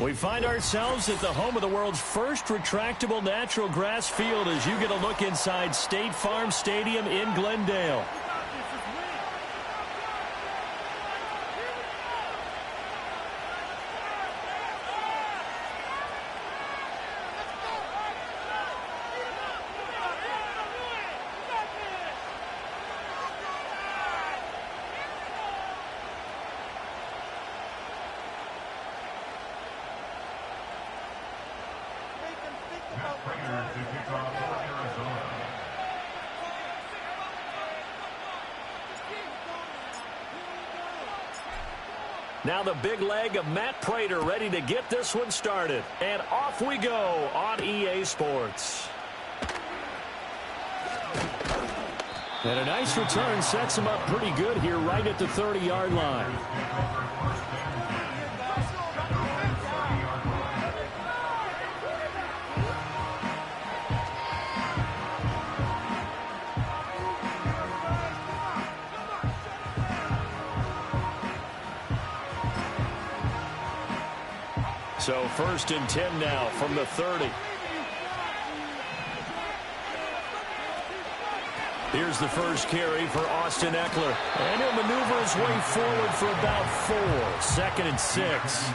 We find ourselves at the home of the world's first retractable natural grass field as you get a look inside State Farm Stadium in Glendale. Now the big leg of Matt Prater ready to get this one started. And off we go on EA Sports. And a nice return sets him up pretty good here right at the 30-yard line. So 1st and 10 now from the 30. Here's the first carry for Austin Eckler. And he'll maneuver his way forward for about 4. 2nd and 6.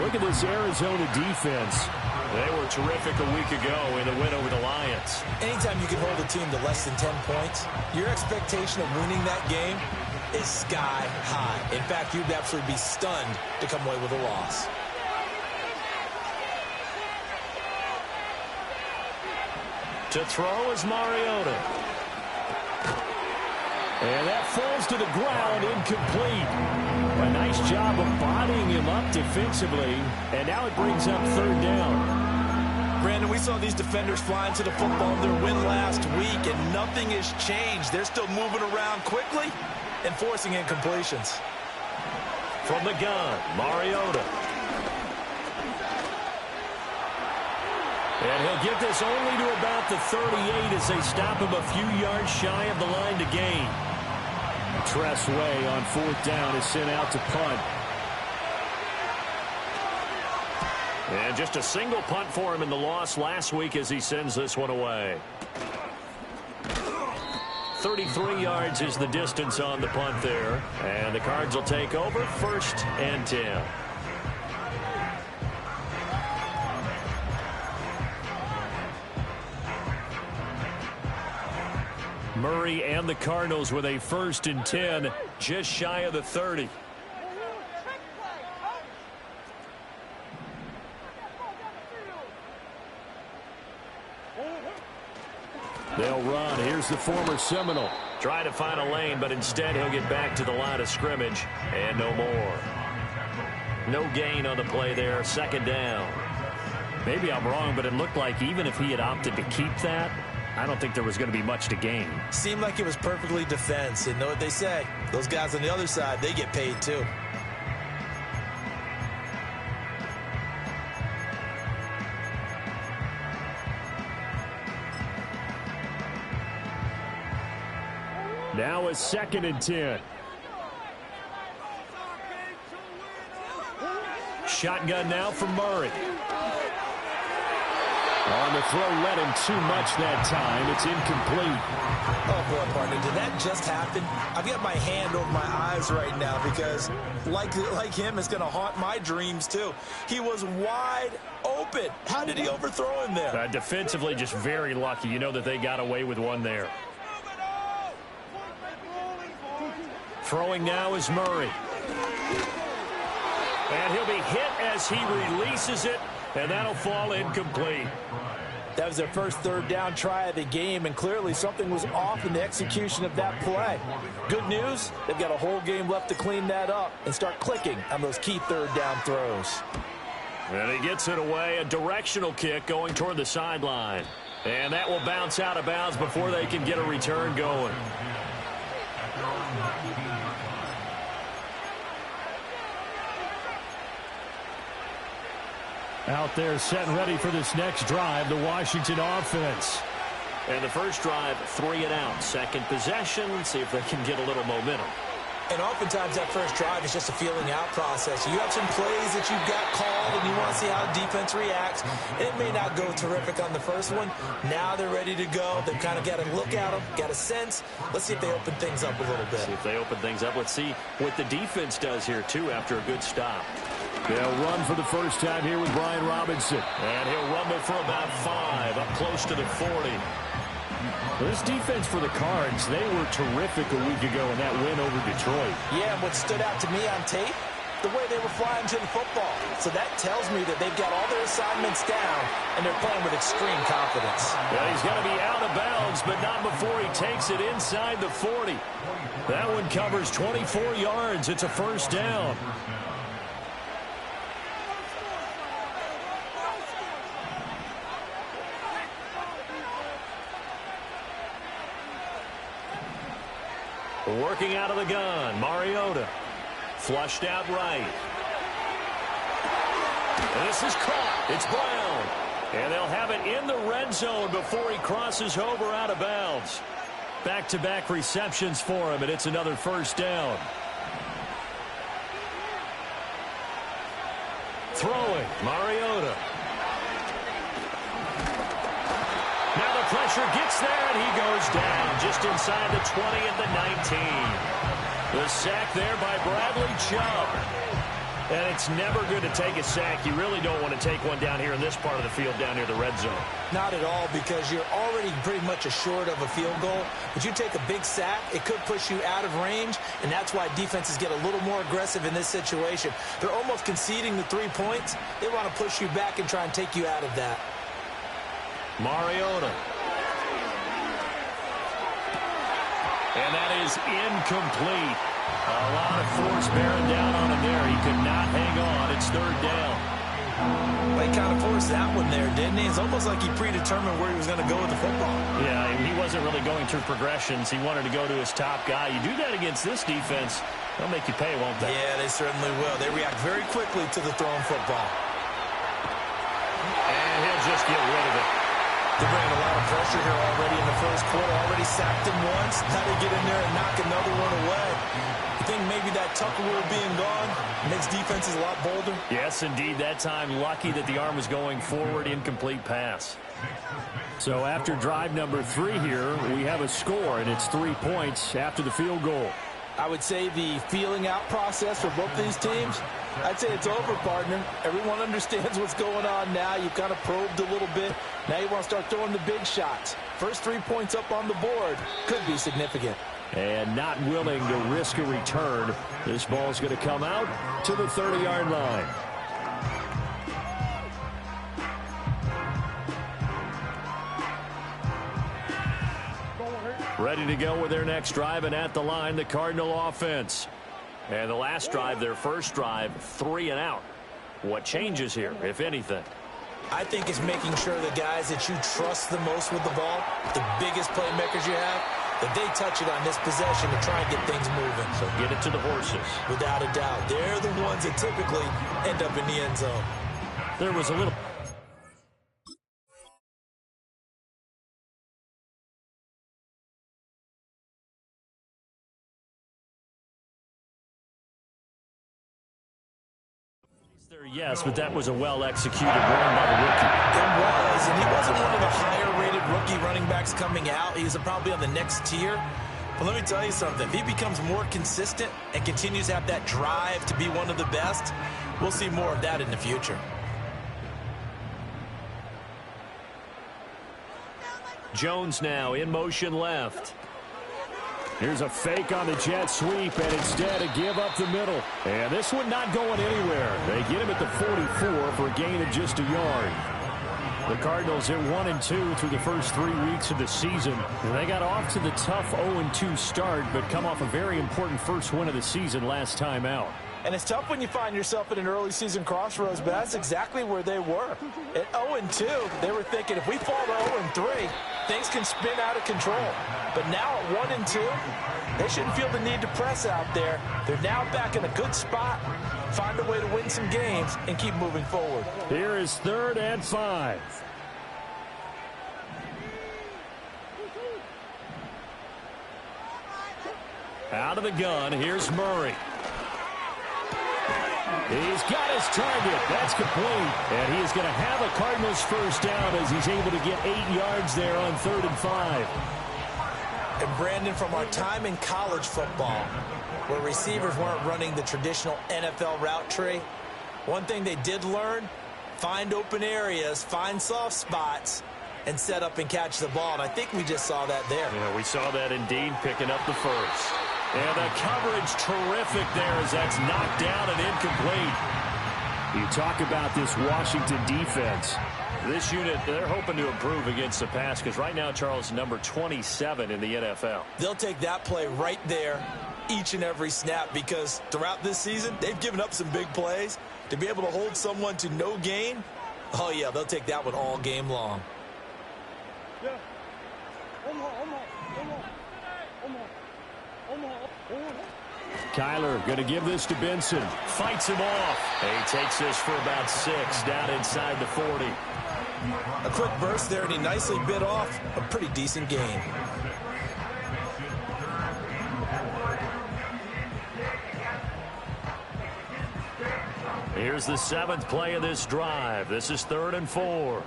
Look at this Arizona defense. They were terrific a week ago in a win over the Lions. Anytime you can hold a team to less than 10 points, your expectation of winning that game is sky high. In fact, you'd absolutely be stunned to come away with a loss. To throw is Mariota. And that falls to the ground, incomplete. A nice job of bodying him up defensively. And now it brings up 3rd down. Brandon, we saw these defenders flying to the football in their win last week, and nothing has changed. They're still moving around quickly and forcing incompletions. From the gun, Mariota. And he'll get this only to about the 38 as they stop him a few yards shy of the line to gain. Tress Way on 4th down is sent out to punt. And just a single punt for him in the loss last week as he sends this one away. 33 yards is the distance on the punt there. And the Cards will take over 1st and 10. Murray and the Cardinals with a 1st and 10, just shy of the 30. They'll run. Here's the former Seminole. Try to find a lane, but instead he'll get back to the line of scrimmage, and no more. No gain on the play there, 2nd down. Maybe I'm wrong, but it looked like even if he had opted to keep that, I don't think there was going to be much to gain. Seemed like it was perfectly defense. And know what they say? Those guys on the other side, they get paid too. Now a 2nd and 10. Shotgun now for Murray. On the throw, led him too much that time. It's incomplete. Oh, boy, partner, did that just happen? I've got my hand over my eyes right now because, like him, it's going to haunt my dreams, too. He was wide open. How did he overthrow him there? Defensively, just very lucky. You know that they got away with one there. Throwing now is Murray. And he'll be hit as he releases it, and that'll fall incomplete. That was their first 3rd down try of the game, and clearly something was off in the execution of that play. Good news, they've got a whole game left to clean that up and start clicking on those key 3rd down throws. And he gets it away, a directional kick going toward the sideline. And that will bounce out of bounds before they can get a return going. Out there set and ready for this next drive, the Washington offense. And the first drive, 3 and out. 2nd possession, see if they can get a little momentum. And oftentimes that first drive is just a feeling out process. You have some plays that you've got called and you want to see how the defense reacts. It may not go terrific on the first one. Now they're ready to go. They've kind of got to look at them, got a sense. Let's see if they open things up a little bit. See if they open things up. Let's see what the defense does here, too, after a good stop. They'll run for the first time here with Brian Robinson. And he'll rumble for about 5, up close to the 40. This defense for the Cards, they were terrific a week ago in that win over Detroit. Yeah, and what stood out to me on tape, the way they were flying to the football. So that tells me that they've got all their assignments down, and they're playing with extreme confidence. Yeah, he's going to be out of bounds, but not before he takes it inside the 40. That one covers 24 yards. It's a first down. Working out of the gun, Mariota. Flushed out right. And this is caught. It's Brown. And they'll have it in the red zone before he crosses over out of bounds. Back-to-back receptions for him, and it's another first down. Throwing, Mariota. Now the pressure gets there, and he goes down just inside the 20 at the 19. The sack there by Bradley Chubb. And it's never good to take a sack. You really don't want to take one down here in this part of the field down near the red zone. Not at all, because you're already pretty much assured of a field goal. But you take a big sack, it could push you out of range, and that's why defenses get a little more aggressive in this situation. They're almost conceding the 3 points. They want to push you back and try and take you out of that. Mariota. And that is incomplete. A lot of force bearing down on him there. He could not hang on. It's third down. Well, he kind of forced that one there, didn't he? It's almost like he predetermined where he was going to go with the football. Yeah, he wasn't really going through progressions. He wanted to go to his top guy. You do that against this defense, they'll make you pay, won't they? Yeah, they certainly will. They react very quickly to the thrown football. And he'll just get rid of it. They're bringing a lot of pressure here already in the first quarter. Already sacked him once. Now they get in there and knock another one away. You think maybe that Tucker rule being gone makes defenses a lot bolder? Yes, indeed. That time, lucky that the arm was going forward. Incomplete pass. So after drive number 3 here, we have a score, and it's 3 points after the field goal. I would say the feeling out process for both these teams, I'd say it's over, partner. Everyone understands what's going on now. You've kind of probed a little bit. Now you want to start throwing the big shots. First 3 points up on the board could be significant. And not willing to risk a return. This ball's going to come out to the 30-yard line. Ready to go with their next drive, and at the line, the Cardinal offense. And the last drive, their first drive, 3 and out. What changes here, if anything? I think it's making sure the guys that you trust the most with the ball, the biggest playmakers you have, that they touch it on this possession to try and get things moving. So get it to the horses. Without a doubt. They're the ones that typically end up in the end zone. There was a little... Yes, but that was a well-executed run by the rookie. It was, and he wasn't one of the higher-rated rookie running backs coming out. He's probably on the next tier. But let me tell you something. If he becomes more consistent and continues to have that drive to be one of the best, we'll see more of that in the future. Jones now in motion left. Here's a fake on the jet sweep, and instead a give up the middle. And this one not going anywhere. They get him at the 44 for a gain of just a yard. The Cardinals at 1-2 through the first 3 weeks of the season. They got off to the tough 0-2 start, but come off a very important first win of the season last time out. And it's tough when you find yourself at an early season crossroads, but that's exactly where they were. At 0-2, they were thinking if we fall to 0-3, things can spin out of control. But now at 1-2, they shouldn't feel the need to press out there. They're now back in a good spot, find a way to win some games, and keep moving forward. Here is 3rd and 5. Out of the gun, here's Murray. He's got his target. That's complete. And he is going to have a Cardinals first down as he's able to get 8 yards there on 3rd and 5. And Brandon, from our time in college football, where receivers weren't running the traditional NFL route tree, one thing they did learn, find open areas, find soft spots, and set up and catch the ball. And I think we just saw that there. Yeah, we saw that indeed, picking up the first. And the coverage terrific there as that's knocked down and incomplete. You talk about this Washington defense. This unit, they're hoping to improve against the pass because right now, Charles, number 27 in the NFL. They'll take that play right there each and every snap because throughout this season, they've given up some big plays. To be able to hold someone to no gain, oh, yeah, they'll take that one all game long. Kyler going to give this to Benson. Fights him off. He takes this for about 6 down inside the 40. A quick burst there, and he nicely bit off a pretty decent gain. Here's the 7th play of this drive. This is 3rd and 4.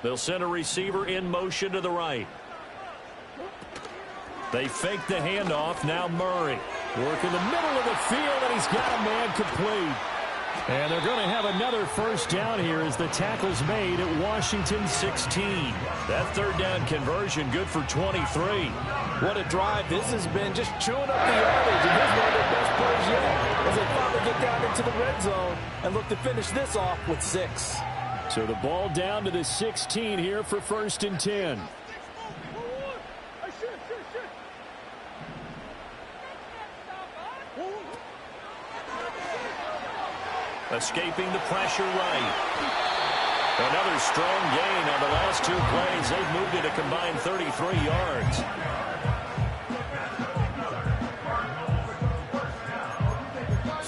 They'll send a receiver in motion to the right. They fake the handoff. Now Murray. Work in the middle of the field, and he's got a man complete. And they're going to have another first down here as the tackle's made at Washington 16. That 3rd down conversion good for 23. What a drive. This has been just chewing up the yardage, and this is one of their best plays yet as they finally get down into the red zone and look to finish this off with 6. So the ball down to the 16 here for 1st and 10. Escaping the pressure right. Another strong gain on the last 2 plays. They've moved it a combined 33 yards.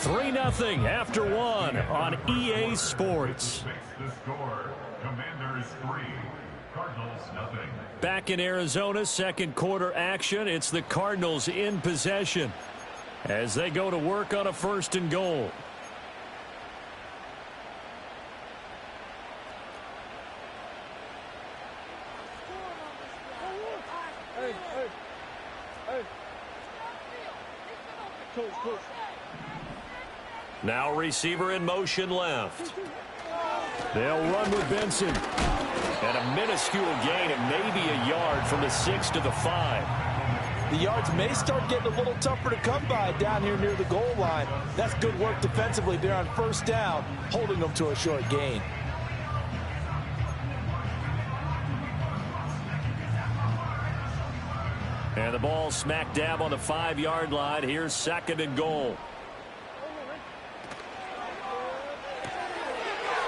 Three 0 after 1 on EA Sports. Back in Arizona, 2nd quarter action. It's the Cardinals in possession as they go to work on a 1st and goal. Now receiver in motion left. They'll run with Benson. And a minuscule gain of maybe a yard from the 6 to the 5. The yards may start getting a little tougher to come by down here near the goal line. That's good work defensively there on 1st down, holding them to a short gain. And the ball smack dab on the 5-yard line. Here's 2nd and goal.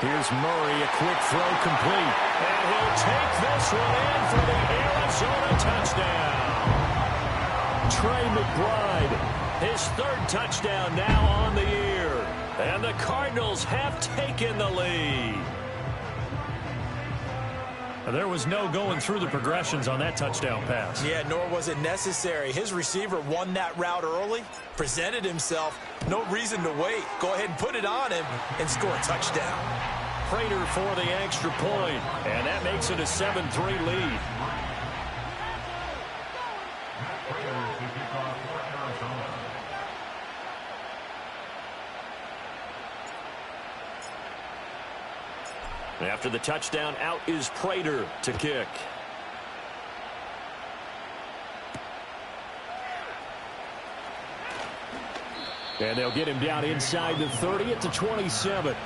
Here's Murray, a quick throw complete. And he'll take this one in for the Arizona touchdown. Trey McBride, his 3rd touchdown now on the year. And the Cardinals have taken the lead. There was no going through the progressions on that touchdown pass. Yeah, nor was it necessary. His receiver won that route early, presented himself. No reason to wait. Go ahead and put it on him and score a touchdown. Prater for the extra point, and that makes it a 7-3 lead. After the touchdown, out is Prater to kick. And they'll get him down inside the 30 at the 27.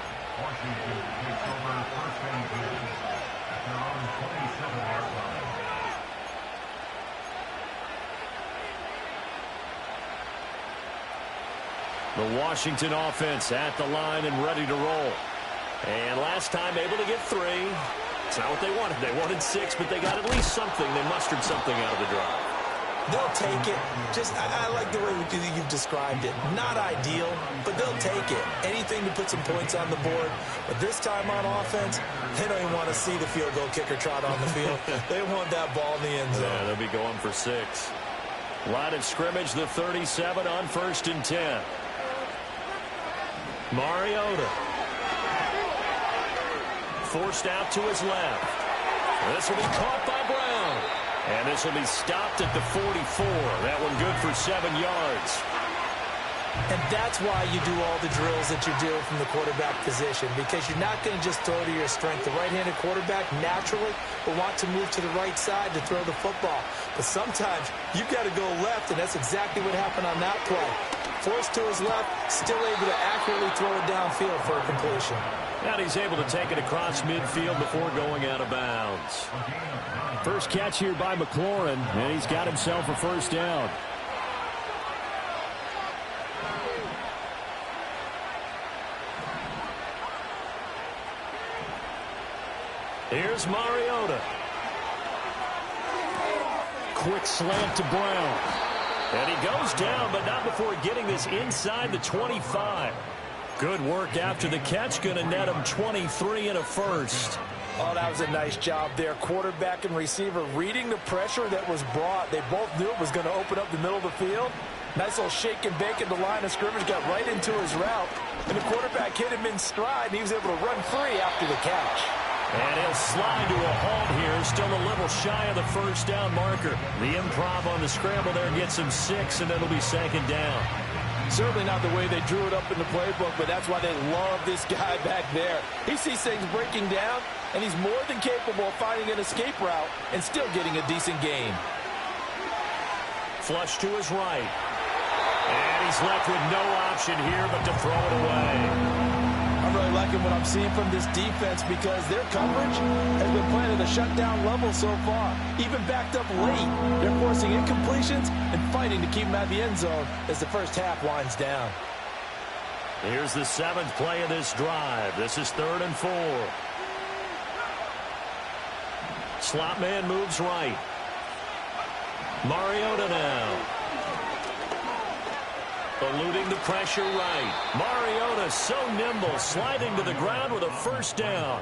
The Washington offense at the line and ready to roll. And last time able to get 3. It's not what they wanted. They wanted 6, but they got at least something. They mustered something out of the drive. They'll take it. I like the way you've described it. Not ideal, but they'll take it. Anything to put some points on the board. But this time on offense, they don't even want to see the field goal kicker trot on the field. They want that ball in the end zone. Yeah, they'll be going for 6. Line of scrimmage, the 37 on 1st and 10. Mariota. Forced out to his left. This will be caught by Brown. And this will be stopped at the 44. That one good for 7 yards. And that's why you do all the drills that you do from the quarterback position, because you're not going to just throw to your strength. The right-handed quarterback naturally will want to move to the right side to throw the football. But sometimes you've got to go left, and that's exactly what happened on that play. Forced to his left, still able to accurately throw it downfield for a completion. And he's able to take it across midfield before going out of bounds. First catch here by McLaurin, and he's got himself a first down. Here's Mariota. Quick slant to Brown. And he goes down, but not before getting this inside the 25. Good work after the catch. Going to net him 23 and a first. Oh, that was a nice job there. Quarterback and receiver reading the pressure that was brought. They both knew it was going to open up the middle of the field. Nice little shake and bake at the line of scrimmage. Got right into his route. And the quarterback hit him in stride, and he was able to run free after the catch. And he'll slide to a halt here. Still a little shy of the first down marker. The improv on the scramble there gets him 6, and it'll be 2nd down. Certainly not the way they drew it up in the playbook, but that's why they love this guy back there. He sees things breaking down, and he's more than capable of finding an escape route and still getting a decent gain. Flush to his right. And he's left with no option here but to throw it away. I'm really liking what I'm seeing from this defense because their coverage has been playing at a shutdown level so far. Even backed up late, they're forcing incompletions and fighting to keep them out of the end zone as the first half winds down. Here's the 7th play of this drive. This is 3rd and 4. Slot man moves right. Mariota now. Eluding the pressure right. Mariota so nimble, sliding to the ground with a first down.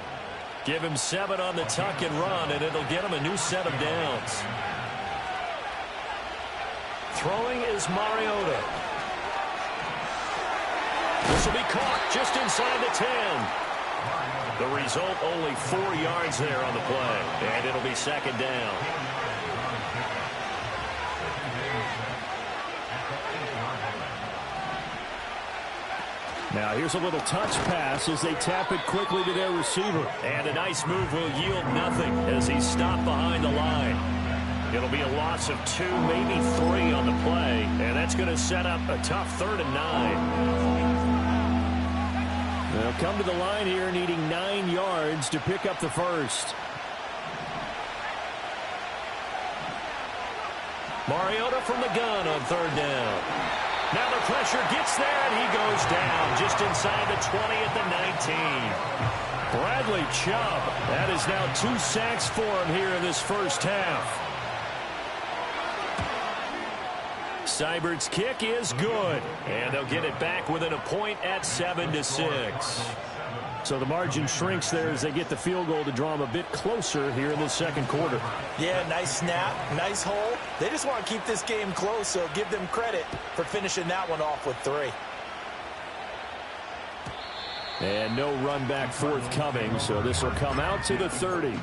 Give him 7 on the tuck and run, and it'll get him a new set of downs. Throwing is Mariota. This will be caught just inside the 10. The result, only 4 yards there on the play, and it'll be 2nd down. Now here's a little touch pass as they tap it quickly to their receiver. And a nice move will yield nothing as he's stopped behind the line. It'll be a loss of 2, maybe 3 on the play. And that's going to set up a tough 3rd and 9. They'll come to the line here needing 9 yards to pick up the first. Mariota from the gun on 3rd down. Now the pressure gets there, and he goes down just inside the 20 at the 19. Bradley Chubb, that is now 2 sacks for him here in this first half. Seibert's kick is good, and they'll get it back within a point at 7-6. So the margin shrinks there as they get the field goal to draw them a bit closer here in the 2nd quarter. Yeah, nice snap, nice hole. They just want to keep this game close, so give them credit for finishing that one off with 3. And no run back forthcoming, so this will come out to the 30.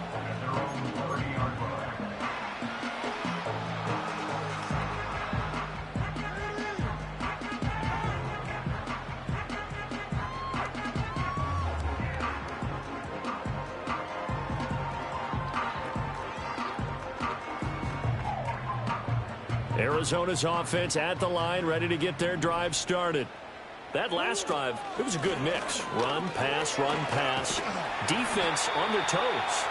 Arizona's offense at the line, ready to get their drive started. That last drive, it was a good mix. Run, pass, defense on their toes.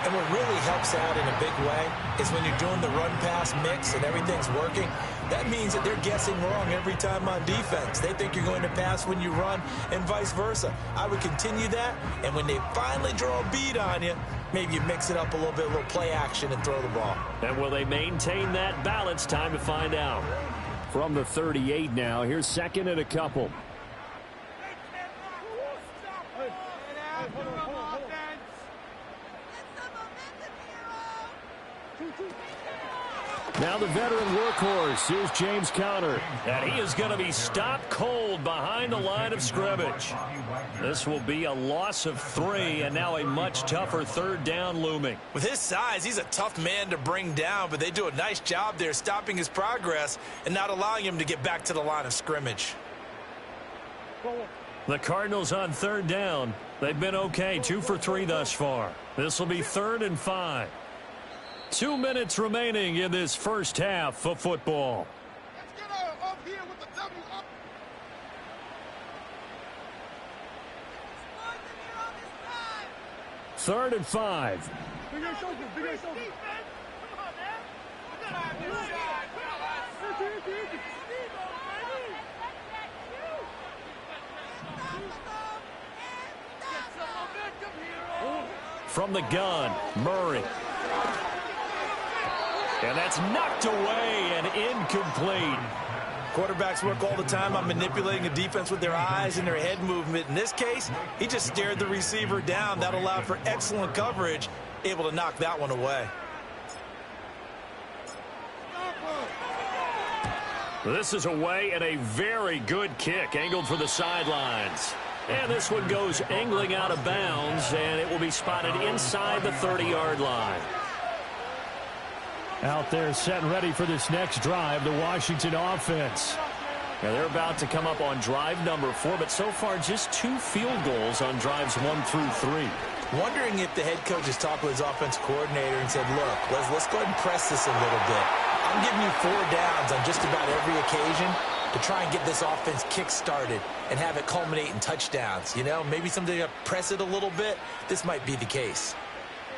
And what really helps out in a big way is when you're doing the run-pass mix and everything's working, that means that they're guessing wrong every time on defense. They think you're going to pass when you run and vice versa. I would continue that, and when they finally draw a beat on you, maybe you mix it up a little bit, a little play action, and throw the ball. And will they maintain that balance? Time to find out. From the 38 now, here's second and a couple. Now the veteran workhorse. Here's James Conner. And he is going to be stopped cold behind the line of scrimmage. This will be a loss of 3, and now a much tougher third down looming. With his size, he's a tough man to bring down, but they do a nice job there stopping his progress and not allowing him to get back to the line of scrimmage. The Cardinals on third down. They've been okay, 2 for 3 thus far. This will be 3rd and 5. 2 minutes remaining in this first half of football. Let's get up here with the W up. 3rd and 5. Big your shoulders, big your shoulders. Come on, man. We gotta have this side. From the gun, Murray. And that's knocked away and incomplete. Quarterbacks work all the time on manipulating a defense with their eyes and their head movement. In this case, he just stared the receiver down. That allowed for excellent coverage, able to knock that one away. This is away and a very good kick, angled for the sidelines. And this one goes angling out of bounds, and it will be spotted inside the 30-yard line. Out there set and ready for this next drive, the Washington offense. Now they're about to come up on drive number 4, but so far just 2 field goals on drives 1 through 3. Wondering if the head coach has talked with his offense coordinator and said, look, let's go ahead and press this a little bit. I'm giving you 4 downs on just about every occasion to try and get this offense kick-started and have it culminate in touchdowns. You know, maybe something to press it a little bit. This might be the case.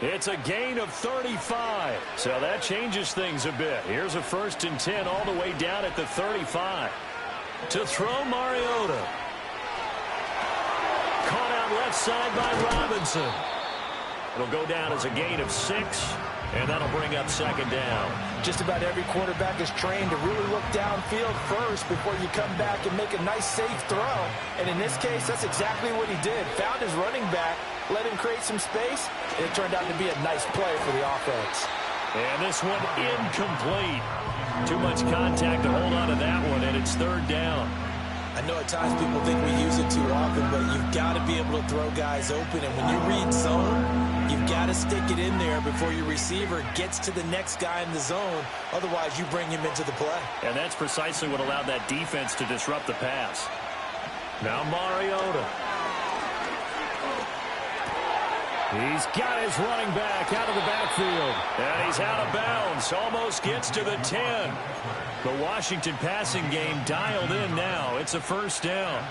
It's a gain of 35, so that changes things a bit. Here's a 1st and 10 all the way down at the 35. To throw, Mariota. Caught out left side by Robinson. It'll go down as a gain of 6, and that'll bring up 2nd down. Just about every quarterback is trained to really look downfield first before you come back and make a nice, safe throw. And in this case, that's exactly what he did. Found his running back, let him create some space, and it turned out to be a nice play for the offense. And this one incomplete. Too much contact to hold on to that one, and it's 3rd down. I know at times people think we use it too often, but you've got to be able to throw guys open. And when you read zone, you've got to stick it in there before your receiver gets to the next guy in the zone. Otherwise, you bring him into the play. And that's precisely what allowed that defense to disrupt the pass. Now Mariota. He's got his running back out of the backfield. And he's out of bounds. Almost gets to the 10. The Washington passing game dialed in now. It's a 1st down.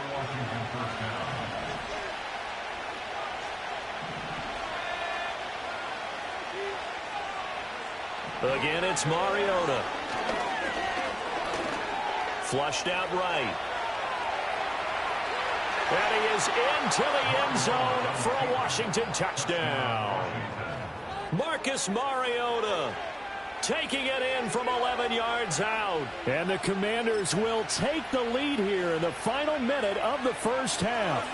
Again, it's Mariota. Flushed out right. And he is into the end zone for a Washington touchdown. Marcus Mariota taking it in from 11 yards out. And the Commanders will take the lead here in the final minute of the first half.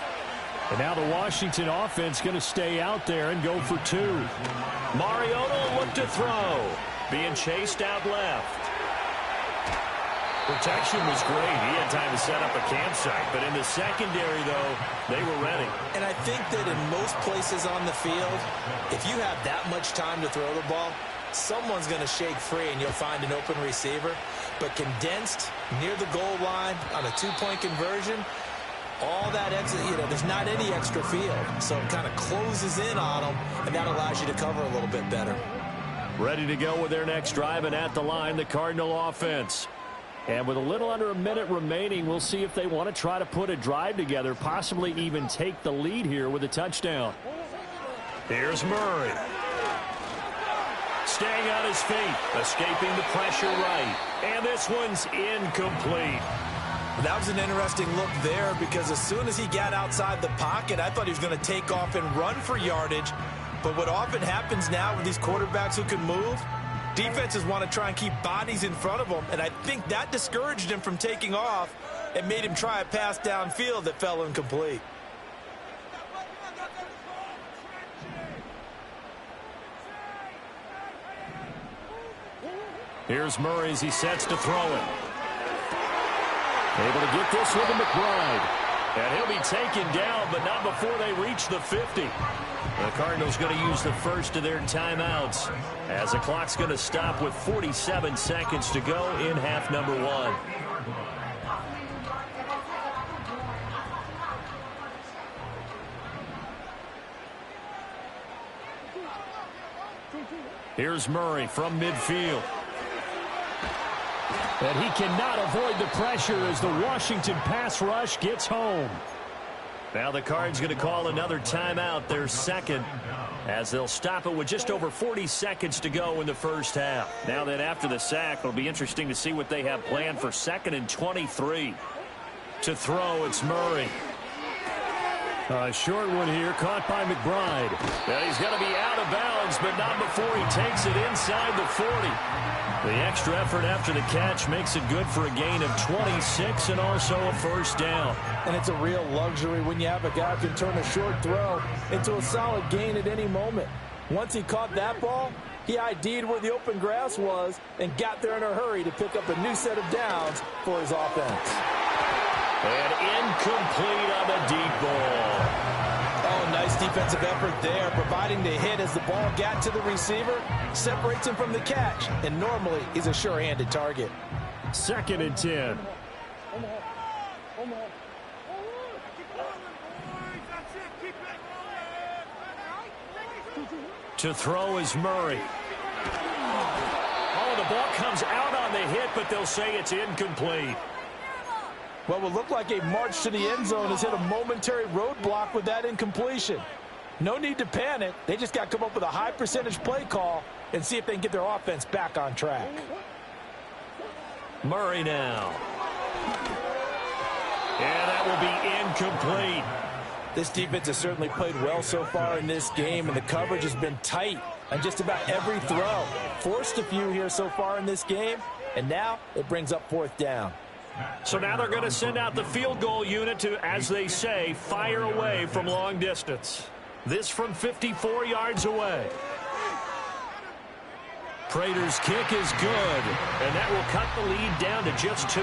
And now the Washington offense going to stay out there and go for 2. Mariota will look to throw. Being chased out left. Protection was great. He had time to set up a campsite. But in the secondary, though, they were ready. And I think that in most places on the field, if you have that much time to throw the ball, someone's going to shake free and you'll find an open receiver. But condensed near the goal line on a 2-point conversion, all that exit, there's not any extra field. So it kind of closes in on them, and that allows you to cover a little bit better. Ready to go with their next drive, and at the line, the Cardinal offense. And with a little under a minute remaining, we'll see if they want to try to put a drive together, possibly even take the lead here with a touchdown. Here's Murray. Staying on his feet, escaping the pressure right. And this one's incomplete. That was an interesting look there because as soon as he got outside the pocket, I thought he was going to take off and run for yardage. But what often happens now with these quarterbacks who can move, defenses want to try and keep bodies in front of them, and I think that discouraged him from taking off and made him try a pass downfield that fell incomplete. Here's Murray as he sets to throw it. Able to get this one to McBride. And he'll be taken down, but not before they reach the 50. The Cardinals going to use the first of their timeouts as the clock's going to stop with 47 seconds to go in half number 1. Here's Murray from midfield. And he cannot avoid the pressure as the Washington pass rush gets home. Now the Cards going to call another timeout, their second, as they'll stop it with just over 40 seconds to go in the first half. Now that after the sack, it'll be interesting to see what they have planned for 2nd and 23. To throw, it's Murray. A short one here, caught by McBride. And he's going to be out of bounds, but not before he takes it inside the 40. The extra effort after the catch makes it good for a gain of 26 and also a first down. And it's a real luxury when you have a guy who can turn a short throw into a solid gain at any moment. Once he caught that ball, he ID'd where the open grass was and got there in a hurry to pick up a new set of downs for his offense. And incomplete on the deep ball. Oh, nice defensive effort there, providing the hit as the ball got to the receiver, separates him from the catch, and normally he's a sure-handed target. 2nd and 10. To throw is Murray. Oh, the ball comes out on the hit, but they'll say it's incomplete. What would look like a march to the end zone has hit a momentary roadblock with that incompletion. No need to panic. They just got to come up with a high percentage play call and see if they can get their offense back on track. Murray now. And that will be incomplete. This defense has certainly played well so far in this game, and the coverage has been tight on just about every throw. Forced a few here so far in this game, and now it brings up 4th down. So now they're going to send out the field goal unit to, as they say, fire away from long distance. This from 54 yards away. Prater's kick is good, and that will cut the lead down to just 2.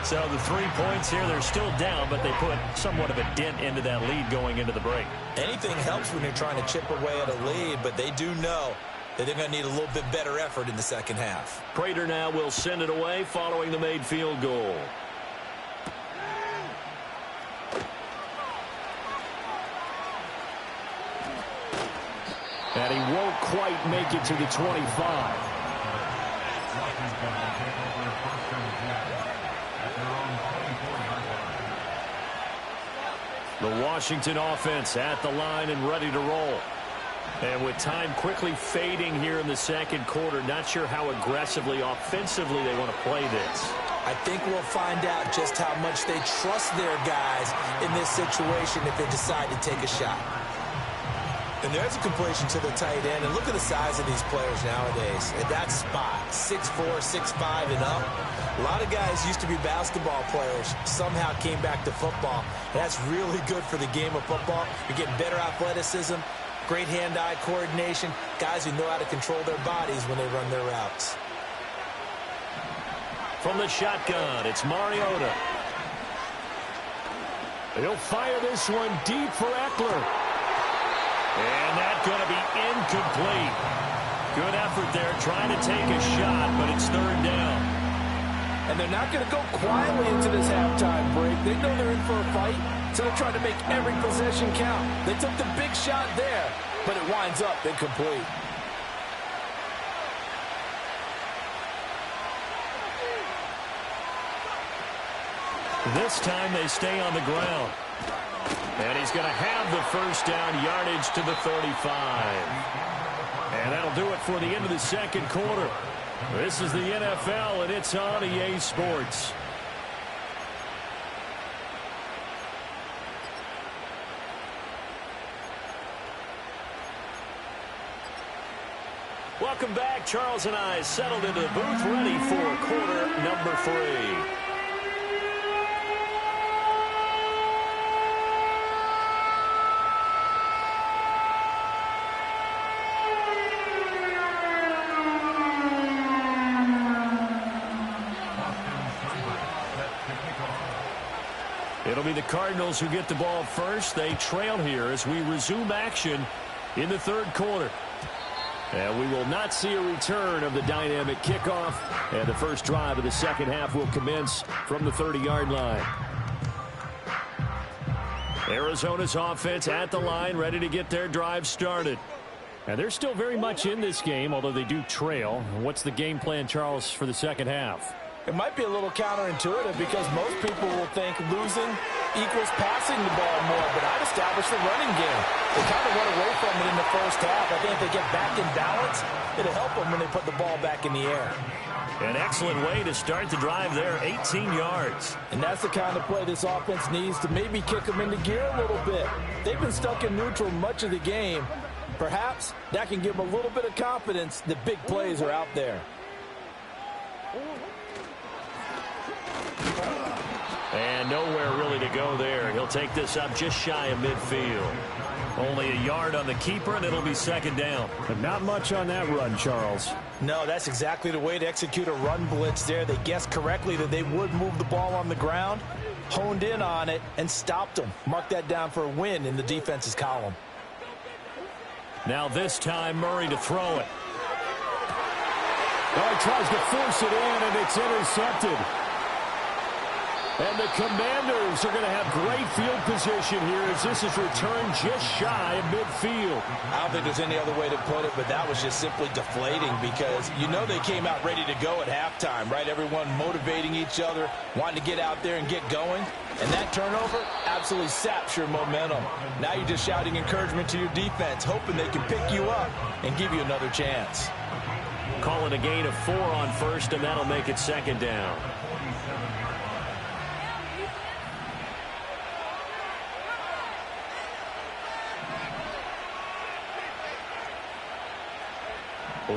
So the 3 points here, they're still down, but they put somewhat of a dent into that lead going into the break. Anything helps when you're trying to chip away at a lead, but they do know that they're going to need a little bit better effort in the second half. Prater now will send it away following the made field goal. And he won't quite make it to the 25. The Washington offense at the line and ready to roll. And with time quickly fading here in the second quarter, not sure how aggressively, offensively they want to play this. I think we'll find out just how much they trust their guys in this situation if they decide to take a shot. And there's a completion to the tight end. And look at the size of these players nowadays. At that spot, 6'4", 6'5", and up. A lot of guys used to be basketball players, somehow came back to football. And that's really good for the game of football. You're getting better athleticism, great hand-eye coordination, guys who know how to control their bodies when they run their routes. From the shotgun, it's Mariota. He'll fire this one deep for Eckler. And that's going to be incomplete. Good effort there trying to take a shot, but it's 3rd down. And they're not going to go quietly into this halftime break. They know they're in for a fight, so they're trying to make every possession count. They took the big shot there, but it winds up incomplete. This time they stay on the ground. And he's going to have the first down, yardage to the 35. And that'll do it for the end of the second quarter. This is the NFL, and it's on EA Sports. Welcome back. Charles and I settled into the booth, ready for quarter number 3. It'll be the Cardinals who get the ball first. They trail here as we resume action in the third quarter. And we will not see a return of the dynamic kickoff. And the first drive of the second half will commence from the 30-yard line. Arizona's offense at the line, ready to get their drive started. And they're still very much in this game, although they do trail. What's the game plan, Charles, for the second half? It might be a little counterintuitive because most people will think losing equals passing the ball more, but I'd establish the running game. They kind of went away from it in the first half. I think if they get back in balance, it'll help them when they put the ball back in the air. An excellent way to start the drive there, 18 yards. And that's the kind of play this offense needs to maybe kick them into gear a little bit. They've been stuck in neutral much of the game. Perhaps that can give them a little bit of confidence that big plays are out there. And nowhere really to go there. He'll take this up just shy of midfield. Only a yard on the keeper, and it'll be second down. But not much on that run, Charles. No, that's exactly the way to execute a run blitz there. They guessed correctly that they would move the ball on the ground, honed in on it, and stopped them. Mark that down for a win in the defense's column. Now this time, Murray to throw it. Oh, he tries to force it in, and it's intercepted. And the Commanders are going to have great field position here as this is returned just shy of midfield. I don't think there's any other way to put it, but that was just simply deflating because you know they came out ready to go at halftime, right? Everyone motivating each other, wanting to get out there and get going. And that turnover absolutely saps your momentum. Now you're just shouting encouragement to your defense, hoping they can pick you up and give you another chance. Call it a gain of 4 on first, and that'll make it second down.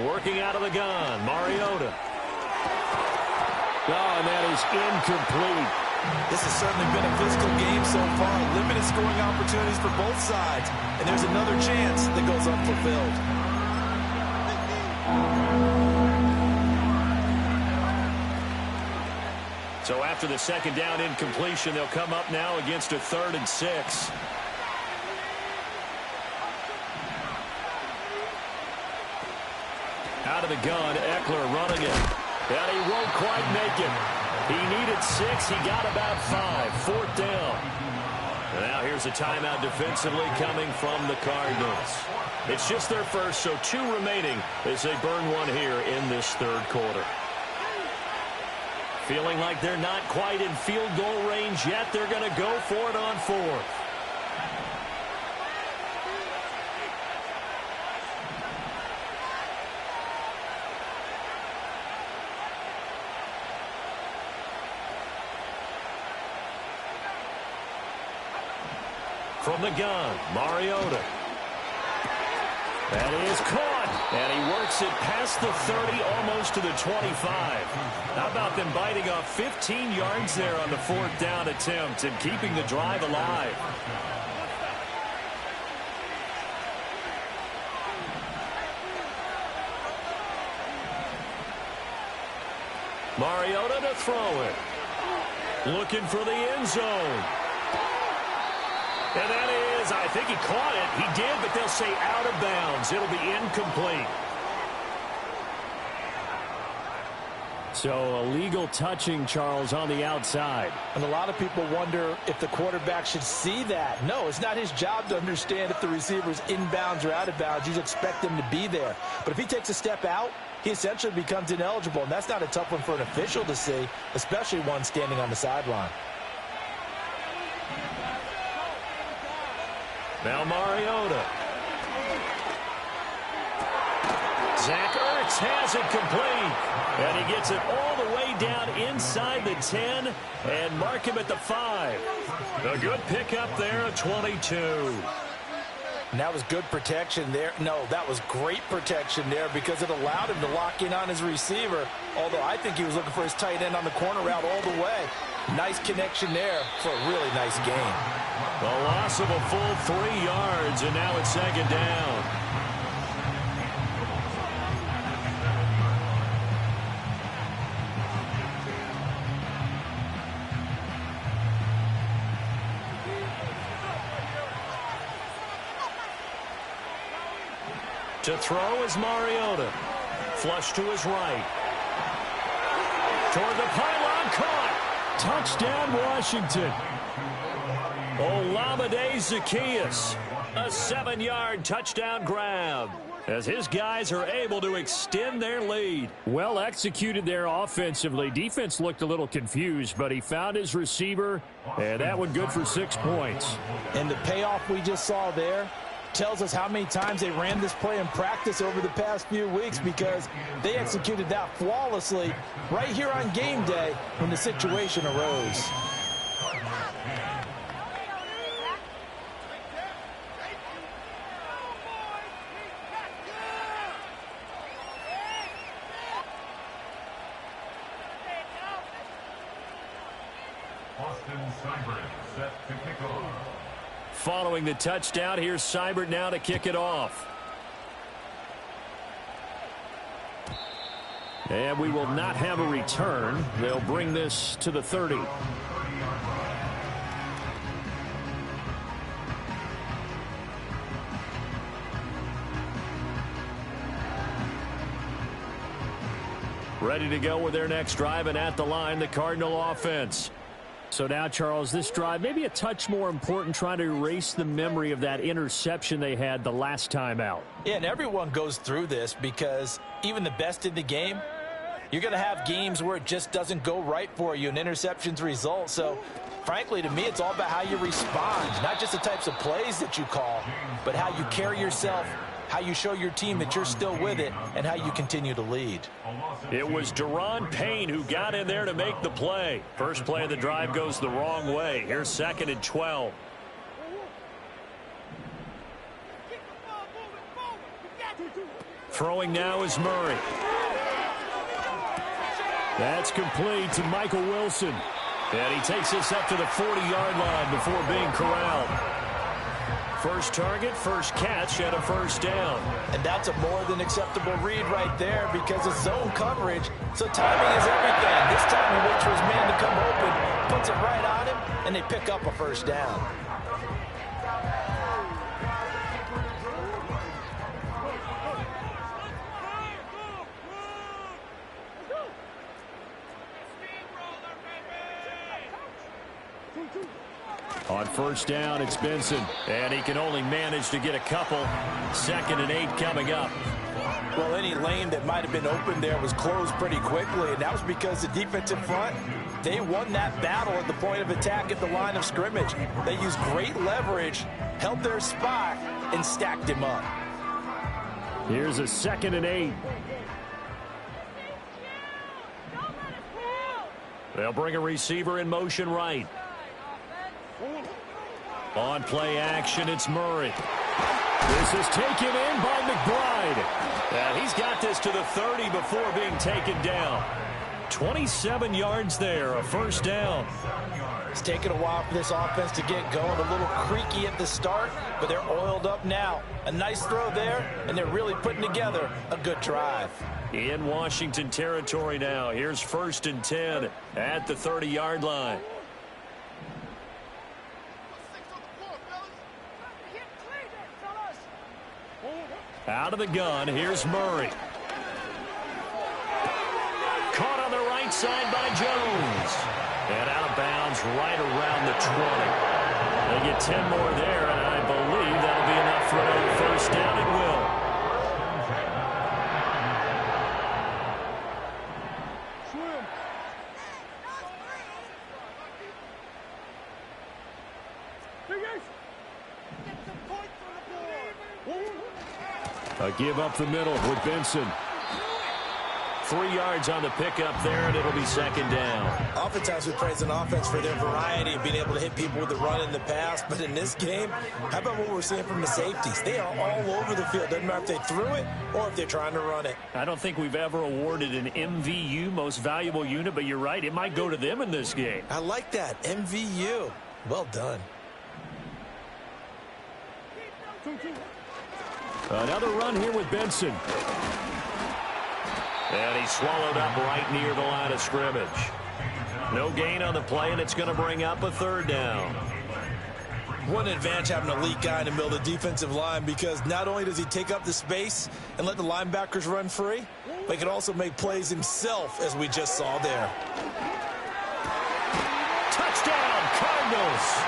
Working out of the gun, Mariota. Oh, and that is incomplete. This has certainly been a physical game so far. Limited scoring opportunities for both sides. And there's another chance that goes unfulfilled. So after the second down incompletion, they'll come up now against a 3rd and 6. Out of the gun, Eckler running it. And he won't quite make it. He needed 6. He got about 5. 4th down. And now here's a timeout defensively coming from the Cardinals. It's just their first, so 2 remaining as they burn one here in this third quarter. Feeling like they're not quite in field goal range yet. They're going to go for it on 4th. From the gun, Mariota. That is caught, and he works it past the 30, almost to the 25. How about them biting off 15 yards there on the 4th down attempt and keeping the drive alive? Mariota to throw it. Looking for the end zone. And that is, I think he caught it. He did, but they'll say out of bounds. It'll be incomplete. So illegal touching, Charles, on the outside. And a lot of people wonder if the quarterback should see that. No, it's not his job to understand if the receiver's inbounds or out of bounds. You just expect him to be there. But if he takes a step out, he essentially becomes ineligible. And that's not a tough one for an official to see, especially one standing on the sideline. Now Mariota. Zach Ertz has it complete. And he gets it all the way down inside the 10 and mark him at the 5. A good pickup there at 22. And that was good protection there. No, that was great protection there because it allowed him to lock in on his receiver. Although I think he was looking for his tight end on the corner route all the way. Nice connection there for a really nice gain. A loss of a full 3 yards, and now it's second down. To throw is Mariota. Flush to his right. Toward the pylon, caught. Touchdown, Washington. Olamide Zaccheaus. A 7-yard touchdown grab as his guys are able to extend their lead. Well executed there offensively. Defense looked a little confused, but he found his receiver, and that one good for 6 points. And the payoff we just saw there tells us how many times they ran this play in practice over the past few weeks because they executed that flawlessly right here on game day when the situation arose. Following the touchdown, here's Seibert now to kick it off. And we will not have a return. They'll bring this to the 30. Ready to go with their next drive, and at the line, the Cardinal offense. So now, Charles, this drive maybe a touch more important, trying to erase the memory of that interception they had the last time out. Yeah, and everyone goes through this because even the best in the game, you're going to have games where it just doesn't go right for you and interceptions result. So, frankly, to me, it's all about how you respond, not just the types of plays that you call, but how you carry yourself, how you show your team that you're still with it, and how you continue to lead. It was Daron Payne who got in there to make the play. First play of the drive goes the wrong way. Here's 2nd and 12. Throwing now is Murray. That's complete to Michael Wilson. And he takes us up to the 40-yard line before being corralled. First target, first catch, and a first down. And that's a more than acceptable read right there because it's zone coverage, so timing is everything. This time he waits for his man to come open, puts it right on him, and they pick up a first down. On first down, it's Benson. And he can only manage to get a couple. 2nd and 8 coming up. Well, any lane that might have been open there was closed pretty quickly, and that was because the defensive front, they won that battle at the point of attack at the line of scrimmage. They used great leverage, held their spot, and stacked him up. Here's a 2nd and 8. They'll bring a receiver in motion right. On play action, it's Murray. This is taken in by McBride. And he's got this to the 30 before being taken down. 27 yards there, a first down. It's taken a while for this offense to get going. A little creaky at the start, but they're oiled up now. A nice throw there, and they're really putting together a good drive. In Washington territory now. Here's 1st and 10 at the 30-yard line. Out of the gun, here's Murray. Caught on the right side by Jones. And out of bounds right around the 20. They get 10 more there, and I believe that'll be enough for another first down. It will. A give up the middle with Benson. 3 yards on the pickup there, and it'll be second down. Oftentimes we praise an offense for their variety of being able to hit people with the run in the pass. But in this game, how about what we're seeing from the safeties? They are all over the field. Doesn't matter if they threw it or if they're trying to run it. I don't think we've ever awarded an MVU, most valuable unit, but you're right. It might go to them in this game. I like that. MVU. Well done. Another run here with Benson. And he's swallowed up right near the line of scrimmage. No gain on the play, and it's going to bring up a third down. What an advantage having an elite guy in the middle of the defensive line, because not only does he take up the space and let the linebackers run free, but he can also make plays himself, as we just saw there. Touchdown, Cardinals!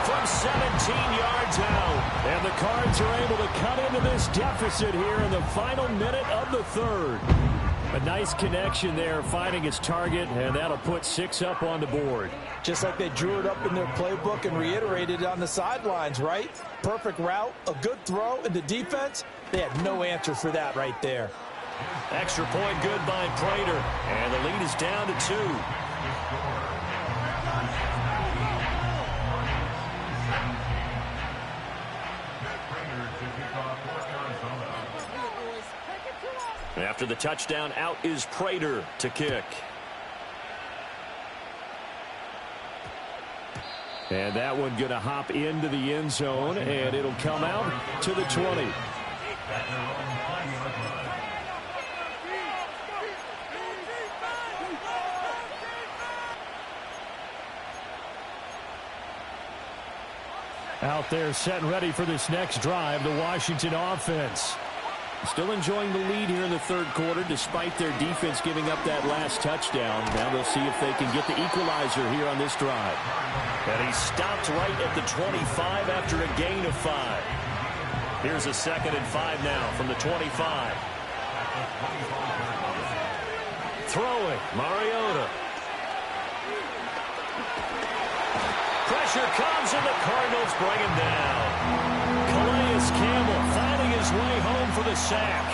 From 17 yards out. And the Cards are able to cut into this deficit here in the final minute of the third. A nice connection there, finding his target, and that'll put 6 up on the board. Just like they drew it up in their playbook and reiterated it on the sidelines, right? Perfect route, a good throw, and the defense, they had no answer for that right there. Extra point good by Prater, and the lead is down to 2. After the touchdown, out is Prater to kick. And that one going to hop into the end zone, and it'll come out to the 20. Out there set and ready for this next drive, the Washington offense. Still enjoying the lead here in the third quarter, despite their defense giving up that last touchdown. Now they'll see if they can get the equalizer here on this drive. And he stopped right at the 25 after a gain of 5. Here's a 2nd and 5 now from the 25. Throwing, Mariota. Pressure comes, and the Cardinals bring him down. Calais Campbell finding his way home for the sack.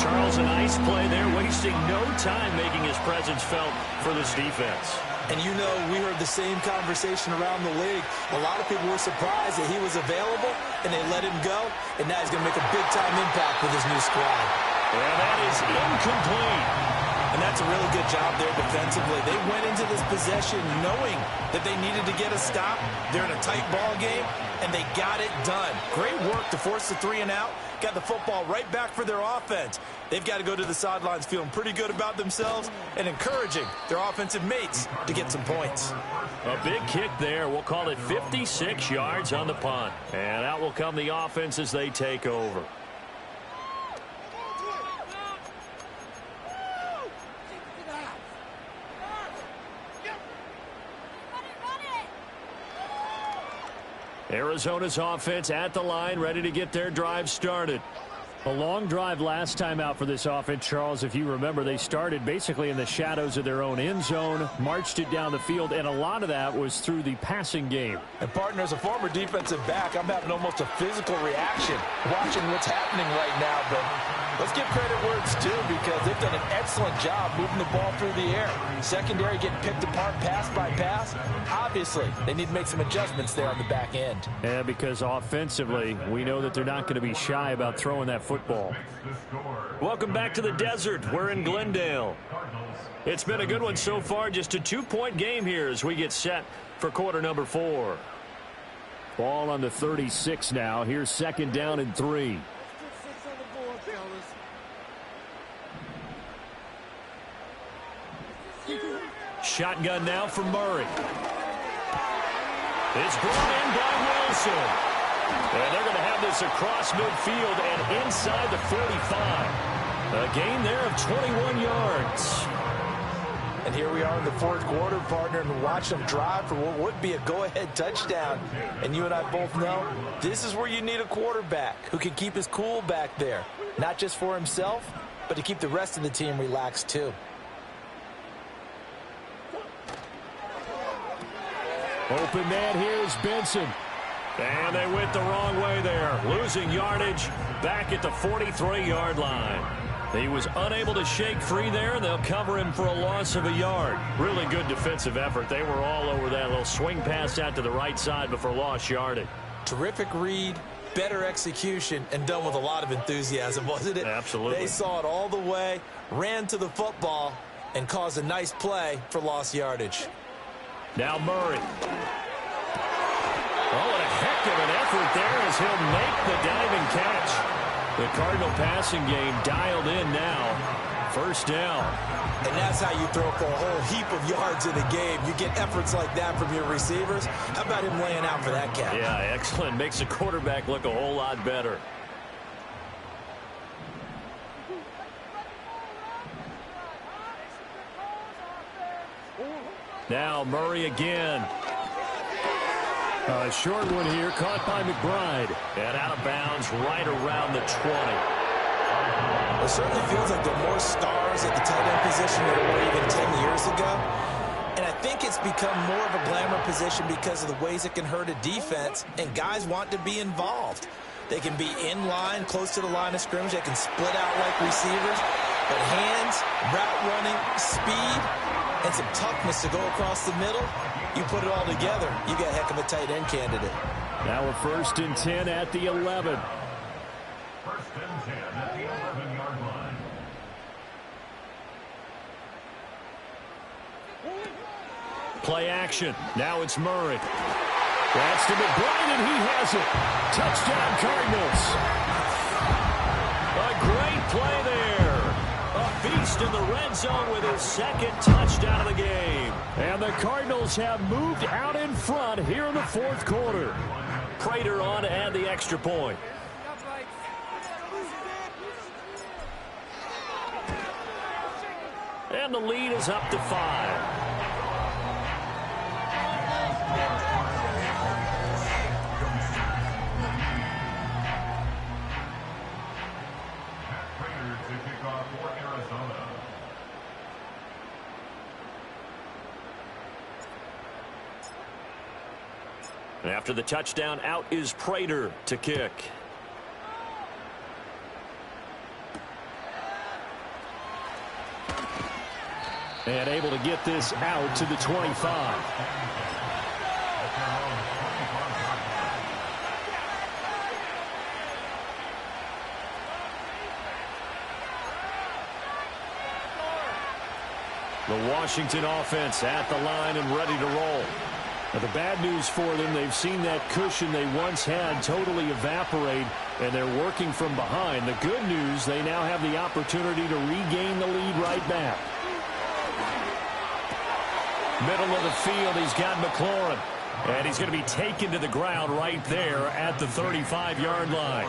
Charles, a nice play there, wasting no time making his presence felt for this defense. And you know, we heard the same conversation around the league. A lot of people were surprised that he was available, and they let him go, and now he's going to make a big-time impact with his new squad. And that is incomplete. And that's a really good job there defensively. They went into this possession knowing that they needed to get a stop. They're in a tight ball game, and they got it done. Great work to force the 3 and out. Got the football right back for their offense. They've got to go to the sidelines feeling pretty good about themselves and encouraging their offensive mates to get some points. A big kick there. We'll call it 56 yards on the punt. And out will come the offense as they take over. Arizona's offense at the line, ready to get their drive started. A long drive last time out for this offense, Charles. If you remember, they started basically in the shadows of their own end zone, marched it down the field, and a lot of that was through the passing game. And, partner, as a former defensive back, I'm having almost a physical reaction watching what's happening right now. But let's give credit where it's due, because they've done an excellent job moving the ball through the air. Secondary getting picked apart pass by pass. Obviously, they need to make some adjustments there on the back end. Yeah, because offensively, we know that they're not going to be shy about throwing that football. Welcome back to the desert. We're in Glendale. It's been a good one so far. Just a 2-point game here as we get set for quarter number 4. Ball on the 36 now. Here's 2nd down and 3. Shotgun now for Murray. It's brought in by Wilson. And they're going to have this across midfield and inside the 45. A gain there of 21 yards. And here we are in the fourth quarter, partner, and watch them drive for what would be a go-ahead touchdown. And you and I both know this is where you need a quarterback who can keep his cool back there. Not just for himself, but to keep the rest of the team relaxed too. Open man here is Benson. And they went the wrong way there, losing yardage back at the 43-yard line. He was unable to shake free there, and they'll cover him for a loss of a yard. Really good defensive effort. They were all over that little swing pass out to the right side before lost yardage. Terrific read, better execution, and done with a lot of enthusiasm, wasn't it? Absolutely. They saw it all the way, ran to the football, and caused a nice play for lost yardage. Now Murray. Oh, what a heck of an effort there as he'll make the diving catch. The Cardinal passing game dialed in now. First down. And that's how you throw for a whole heap of yards in a game. You get efforts like that from your receivers. How about him laying out for that catch? Yeah, excellent. Makes the quarterback look a whole lot better. Now Murray again. A short one here, caught by McBride. And out of bounds right around the 20. It certainly feels like there are more stars at the tight end position than there were even 10 years ago. And I think it's become more of a glamour position because of the ways it can hurt a defense, and guys want to be involved. They can be in line, close to the line of scrimmage. They can split out like receivers. But hands, route running, speed, and some toughness to go across the middle, you put it all together, you got a heck of a tight end candidate. Now a 1st and 10 at the 11. 1st and 10 at the 11-yard line. Play action. Now it's Murray. That's to McBride, and he has it. Touchdown, Cardinals. A great play there. A feast in the red zone with his 2nd touchdown of the game. And the Cardinals have moved out in front here in the 4th quarter. Prater on to add the extra point. And the lead is up to 5. After the touchdown, out is Prater to kick. And able to get this out to the 25. The Washington offense at the line and ready to roll. Now, the bad news for them, they've seen that cushion they once had totally evaporate, and they're working from behind. The good news, they now have the opportunity to regain the lead right back. Middle of the field, he's got McLaurin. And he's going to be taken to the ground right there at the 35-yard line.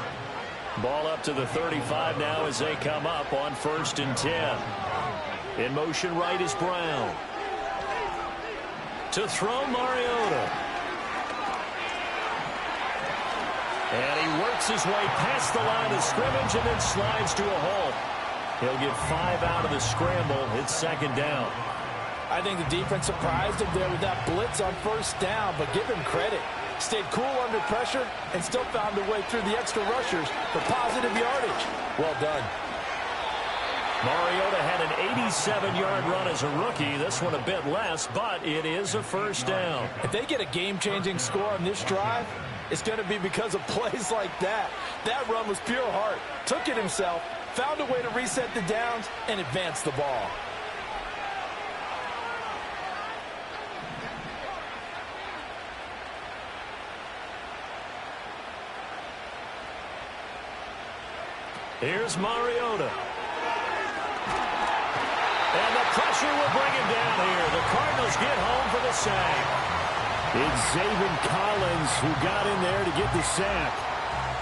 Ball up to the 35 now as they come up on 1st and 10. In motion right is Brown. To throw, Mariota. And he works his way past the line of scrimmage and then slides to a halt. He'll get 5 out of the scramble. It's 2nd down. I think the defense surprised him there with that blitz on 1st down, but give him credit. Stayed cool under pressure and still found a way through the extra rushers for positive yardage. Well done. Mariota had an 87-yard run as a rookie. This one a bit less, but it is a 1st down. If they get a game-changing score on this drive, it's going to be because of plays like that. That run was pure heart. Took it himself, found a way to reset the downs, and advance the ball. Here's Mariota. And the pressure will bring him down here. The Cardinals get home for the sack. It's Zaven Collins who got in there to get the sack.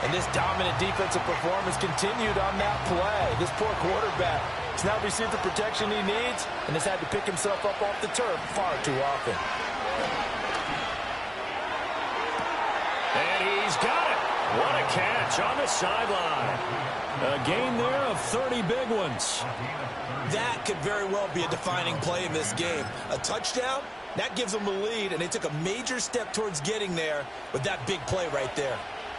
And this dominant defensive performance continued on that play. This poor quarterback has now received the protection he needs and has had to pick himself up off the turf far too often. And he's got it. What a catch on the sideline. A gain there of 30 big ones. That could very well be a defining play in this game. A touchdown That gives them the lead, and they took a major step towards getting there with that big play right there.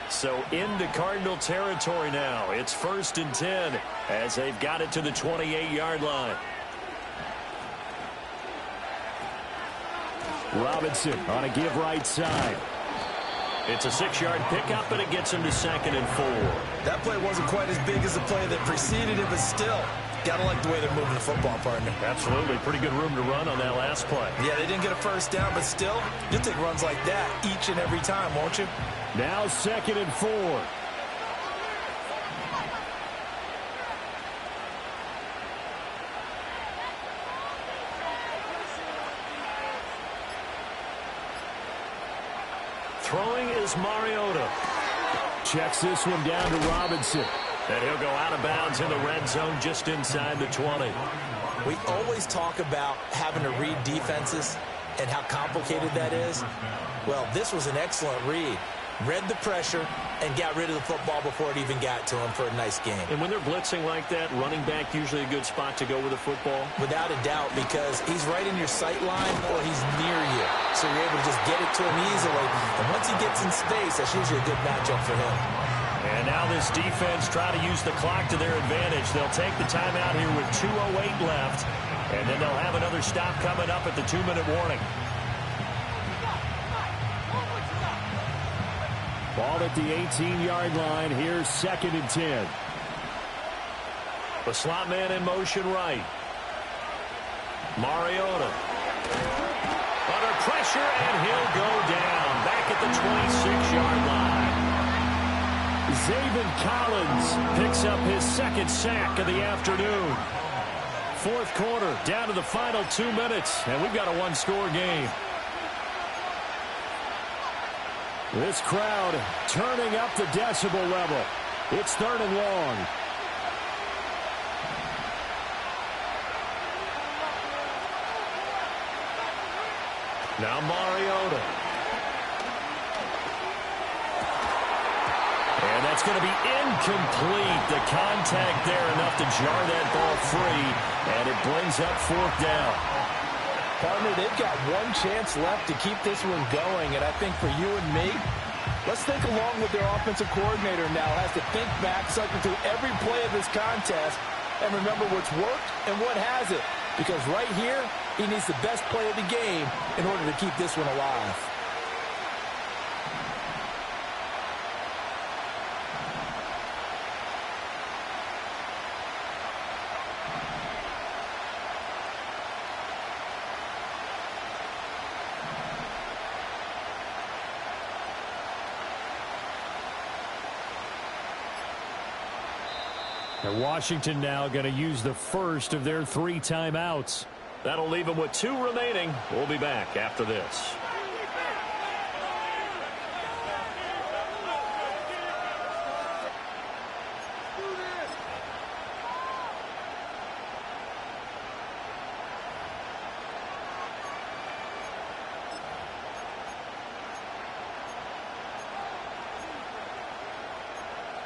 So into Cardinal territory now. It's 1st and 10 as they've got it to the 28-yard line. Robinson on a give right side. It's a 6-yard pickup, and it gets him to 2nd and 4. That play wasn't quite as big as the play that preceded it, but still, got to like the way they're moving the football, partner. Absolutely. Pretty good room to run on that last play. Yeah, they didn't get a first down, but still, you'll take runs like that each and every time, won't you? Now 2nd and 4. Throwing is Mariota. Checks this one down to Robinson. And he'll go out of bounds in the red zone just inside the 20. We always talk about having to read defenses and how complicated that is. Well, this was an excellent read. Read the pressure and got rid of the football before it even got to him for a nice game. And when they're blitzing like that, running back usually a good spot to go with the football? Without a doubt, because he's right in your sight line or he's near you. So you're able to just get it to him easily. And once he gets in space, that's usually a good matchup for him. And now this defense try to use the clock to their advantage. They'll take the timeout here with 2:08 left. And then they'll have another stop coming up at the 2-minute warning. Ball at the 18-yard line. Here's 2nd and 10. The slot man in motion right. Mariota. Under pressure, and he'll go down. Back at the 26-yard line. Zaven Collins picks up his 2nd sack of the afternoon. 4th quarter, down to the final 2 minutes, and we've got a 1-score game. This crowd turning up the decibel level. It's 3rd and long. Now Mariota. And that's going to be incomplete. The contact there enough to jar that ball free, and it brings up 4th down. Partner, they've got one chance left to keep this one going, and I think for you and me, let's think along with their offensive coordinator now. Has to think back, cycle through every play of this contest, and remember what's worked and what hasn't. Because right here, he needs the best play of the game in order to keep this one alive. And Washington now going to use the first of their 3 timeouts. That'll leave them with 2 remaining. We'll be back after this.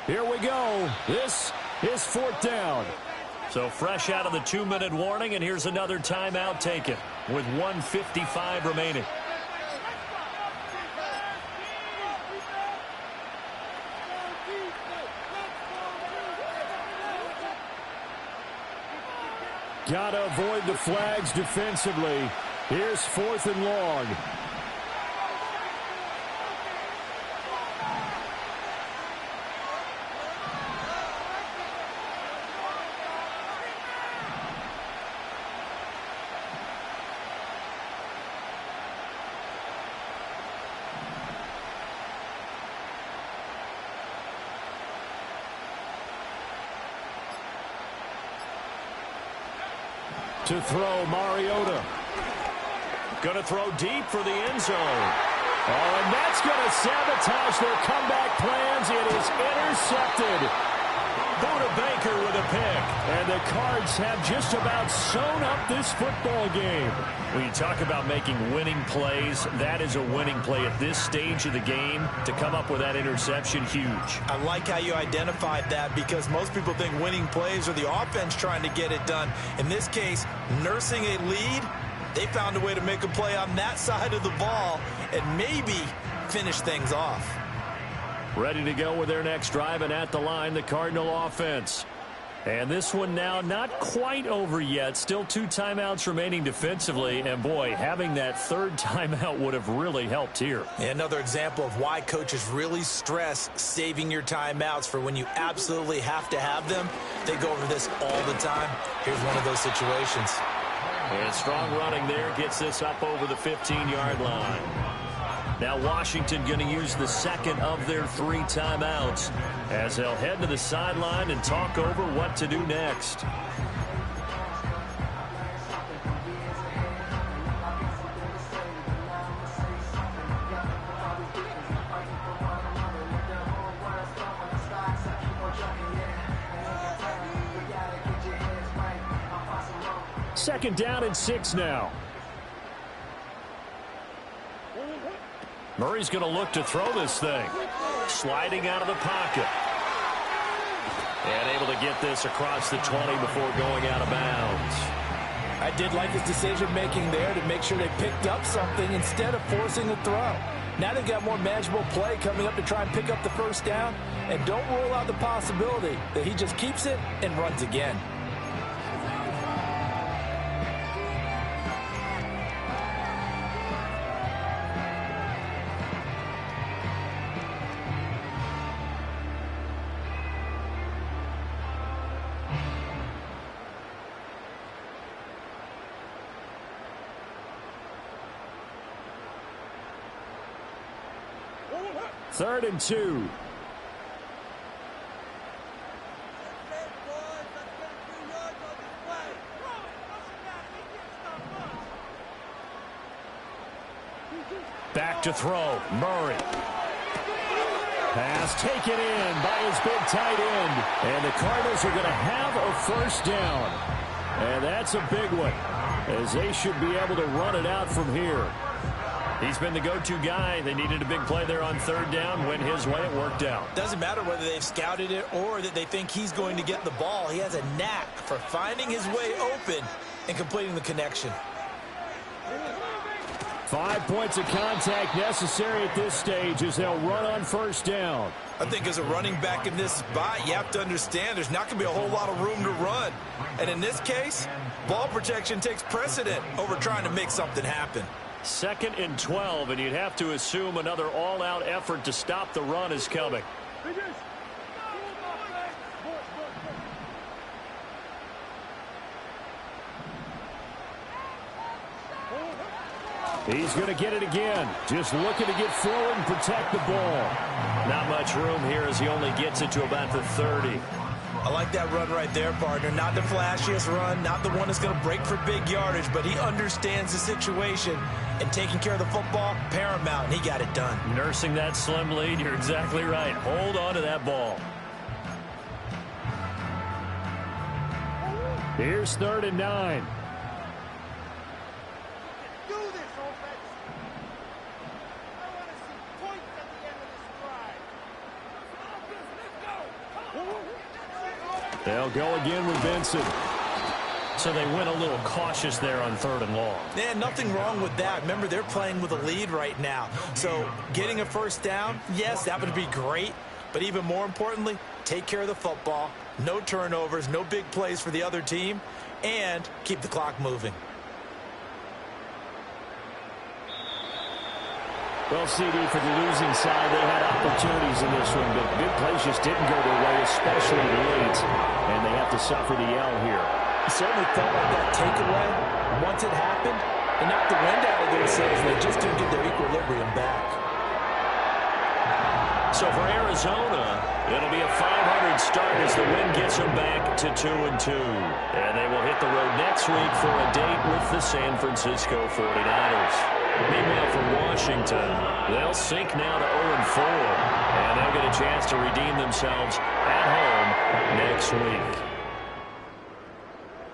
Here we go. This is 4th down. So fresh out of the 2-minute warning, and here's another timeout taken with 1:55 remaining. Gotta avoid the flags defensively. Here's 4th and long. To throw, Mariota. Going to throw deep for the end zone. Oh, and that's going to sabotage their comeback plans. It is intercepted. Buda Baker with a pick. And the Cards have just about sewn up this football game. When you talk about making winning plays, that is a winning play at this stage of the game. To come up with that interception, huge. I like how you identified that, because most people think winning plays are the offense trying to get it done. In this case, nursing a lead, They found a way to make a play on that side of the ball and maybe finish things off. Ready to go with their next drive, and at the line, the Cardinal offense. And this one now not quite over yet. Still 2 timeouts remaining defensively. And, boy, having that third timeout would have really helped here. Yeah, another example of why coaches really stress saving your timeouts for when you absolutely have to have them. They go over this all the time. Here's one of those situations. And strong running there gets this up over the 15-yard line. Now Washington going to use the second of their 3 timeouts as they'll head to the sideline and talk over what to do next. Second down and 6 now. Murray's going to look to throw this thing. Sliding out of the pocket. And able to get this across the 20 before going out of bounds. I did like his decision-making there to make sure they picked up something instead of forcing a throw. Now they've got more manageable play coming up to try and pick up the first down. And don't rule out the possibility that he just keeps it and runs again. Third and 2. Back to throw. Murray. Pass taken in by his big tight end. And the Cardinals are going to have a first down. And that's a big one, as they should be able to run it out from here. He's been the go-to guy. They needed a big play there on third down. Went his way. It worked out. Doesn't matter whether they've scouted it or that they think he's going to get the ball. He has a knack for finding his way open and completing the connection. 5 points of contact necessary at this stage as they'll run on first down. I think as a running back in this spot, you have to understand there's not going to be a whole lot of room to run. And in this case, ball protection takes precedent over trying to make something happen. 2nd and 12, and you'd have to assume another all-out effort to stop the run is coming. He's going to get it again. Just looking to get forward and protect the ball. Not much room here as he only gets it to about the 30. I like that run right there, partner. Not the flashiest run, not the one that's going to break for big yardage, but he understands the situation, and taking care of the football, paramount, and he got it done. Nursing that slim lead, you're exactly right. Hold on to that ball. Here's 3rd and 9. Do this, offense. I want to see points at the end of this drive. They'll go again with Benson. So they went a little cautious there on 3rd and long. Yeah, nothing wrong with that. Remember, they're playing with a lead right now. So getting a first down, yes, that would be great. But even more importantly, take care of the football. No turnovers, no big plays for the other team, and keep the clock moving. Well, CD, for the losing side, they had opportunities in this one, but big plays just didn't go their way, especially late, and they have to suffer the L here. It certainly felt like that takeaway. Once it happened, it knocked the wind out of their sails, and they just couldn't get their equilibrium back. So for Arizona, it'll be a 500 start as the win gets them back to 2-2. And they will hit the road next week for a date with the San Francisco 49ers. Meanwhile, for Washington, they'll sink now to 0-4. And they'll get a chance to redeem themselves at home next week.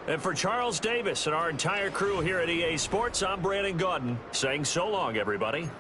And for Charles Davis and our entire crew here at EA Sports, I'm Brandon Gaudin saying so long, everybody.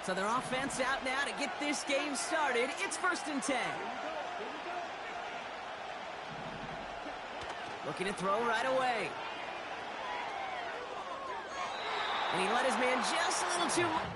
So their offense out now to get this game started. It's 1st and 10. Looking to throw right away. And he let his man just a little too much.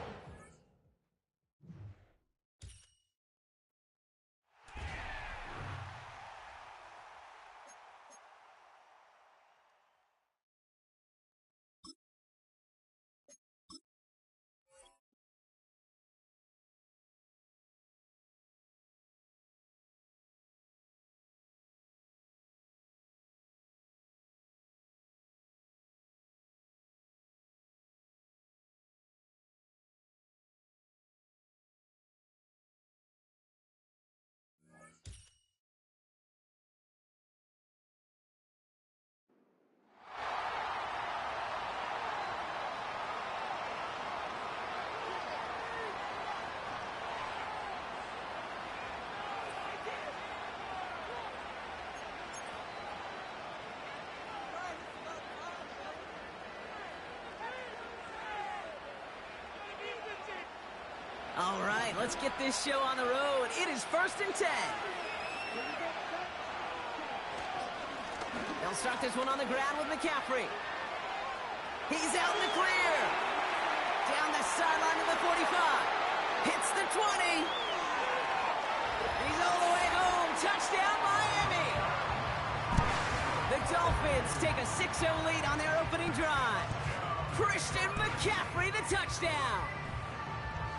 All right, let's get this show on the road. It is 1st and 10. They'll start this one on the ground with McCaffrey. He's out in the clear. Down the sideline to the 45. Hits the 20. He's all the way home. Touchdown, Miami. The Dolphins take a 6-0 lead on their opening drive. Christian McCaffrey, the touchdown.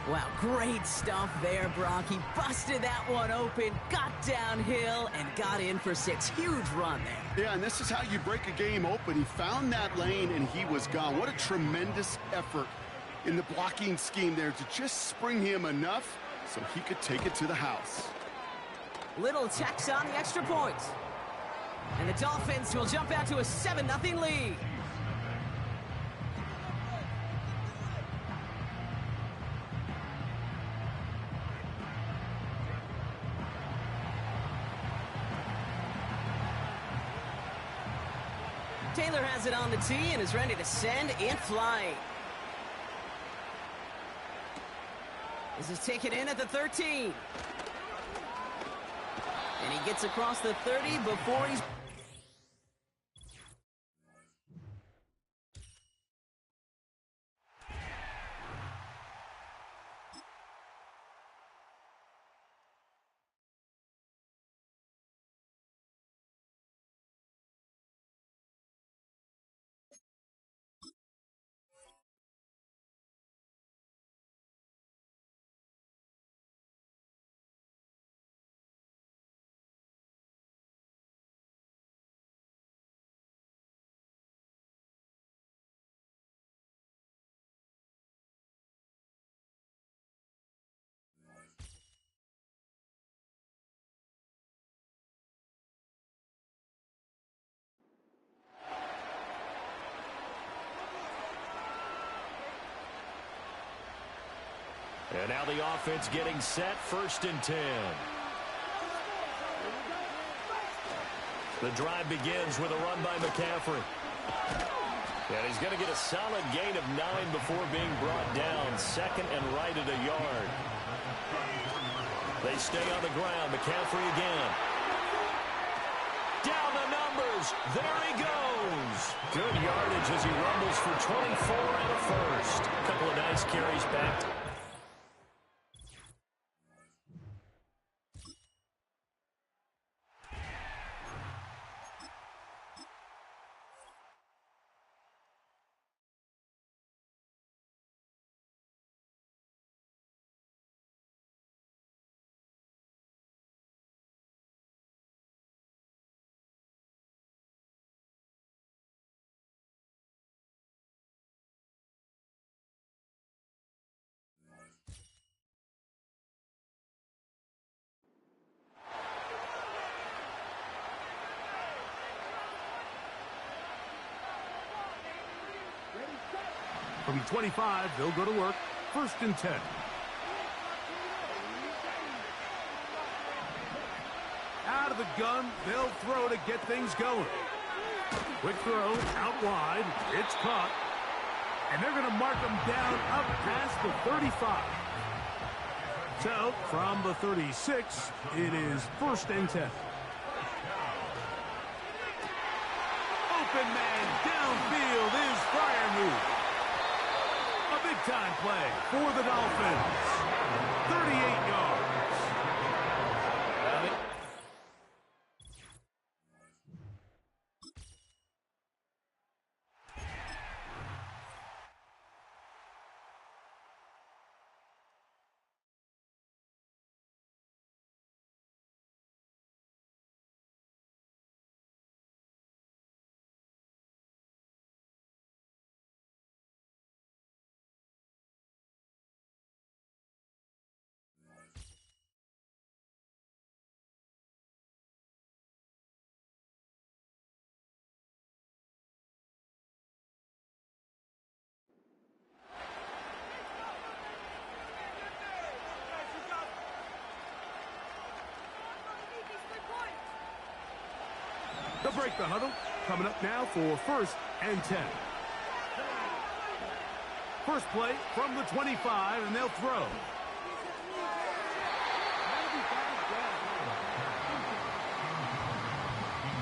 Wow, great stuff there, Brock. He busted that one open, got downhill, and got in for 6. Huge run there. Yeah, and this is how you break a game open. He found that lane, and he was gone. What a tremendous effort in the blocking scheme there to just spring him enough so he could take it to the house. Little checks on the extra point. And the Dolphins will jump out to a 7-0 lead. Taylor has it on the tee and is ready to send it flying. This is taken in at the 13. And he gets across the 30 before he's... And now the offense getting set, 1st and 10. The drive begins with a run by McCaffrey. And he's going to get a solid gain of 9 before being brought down. 2nd and right at a yard. They stay on the ground. McCaffrey again. Down the numbers. There he goes. Good yardage as he rumbles for 24 and a first. A couple of nice carries back. From the 25, they'll go to work. 1st and 10. Out of the gun, they'll throw to get things going. Quick throw, out wide. It's caught. And they're going to mark them down up past the 35. So, from the 36, it is 1st and 10. Open man downfield is Freiermuth. A big-time play for the Dolphins. 38 yards. They'll break the huddle. Coming up now for 1st and 10. First play from the 25, and they'll throw.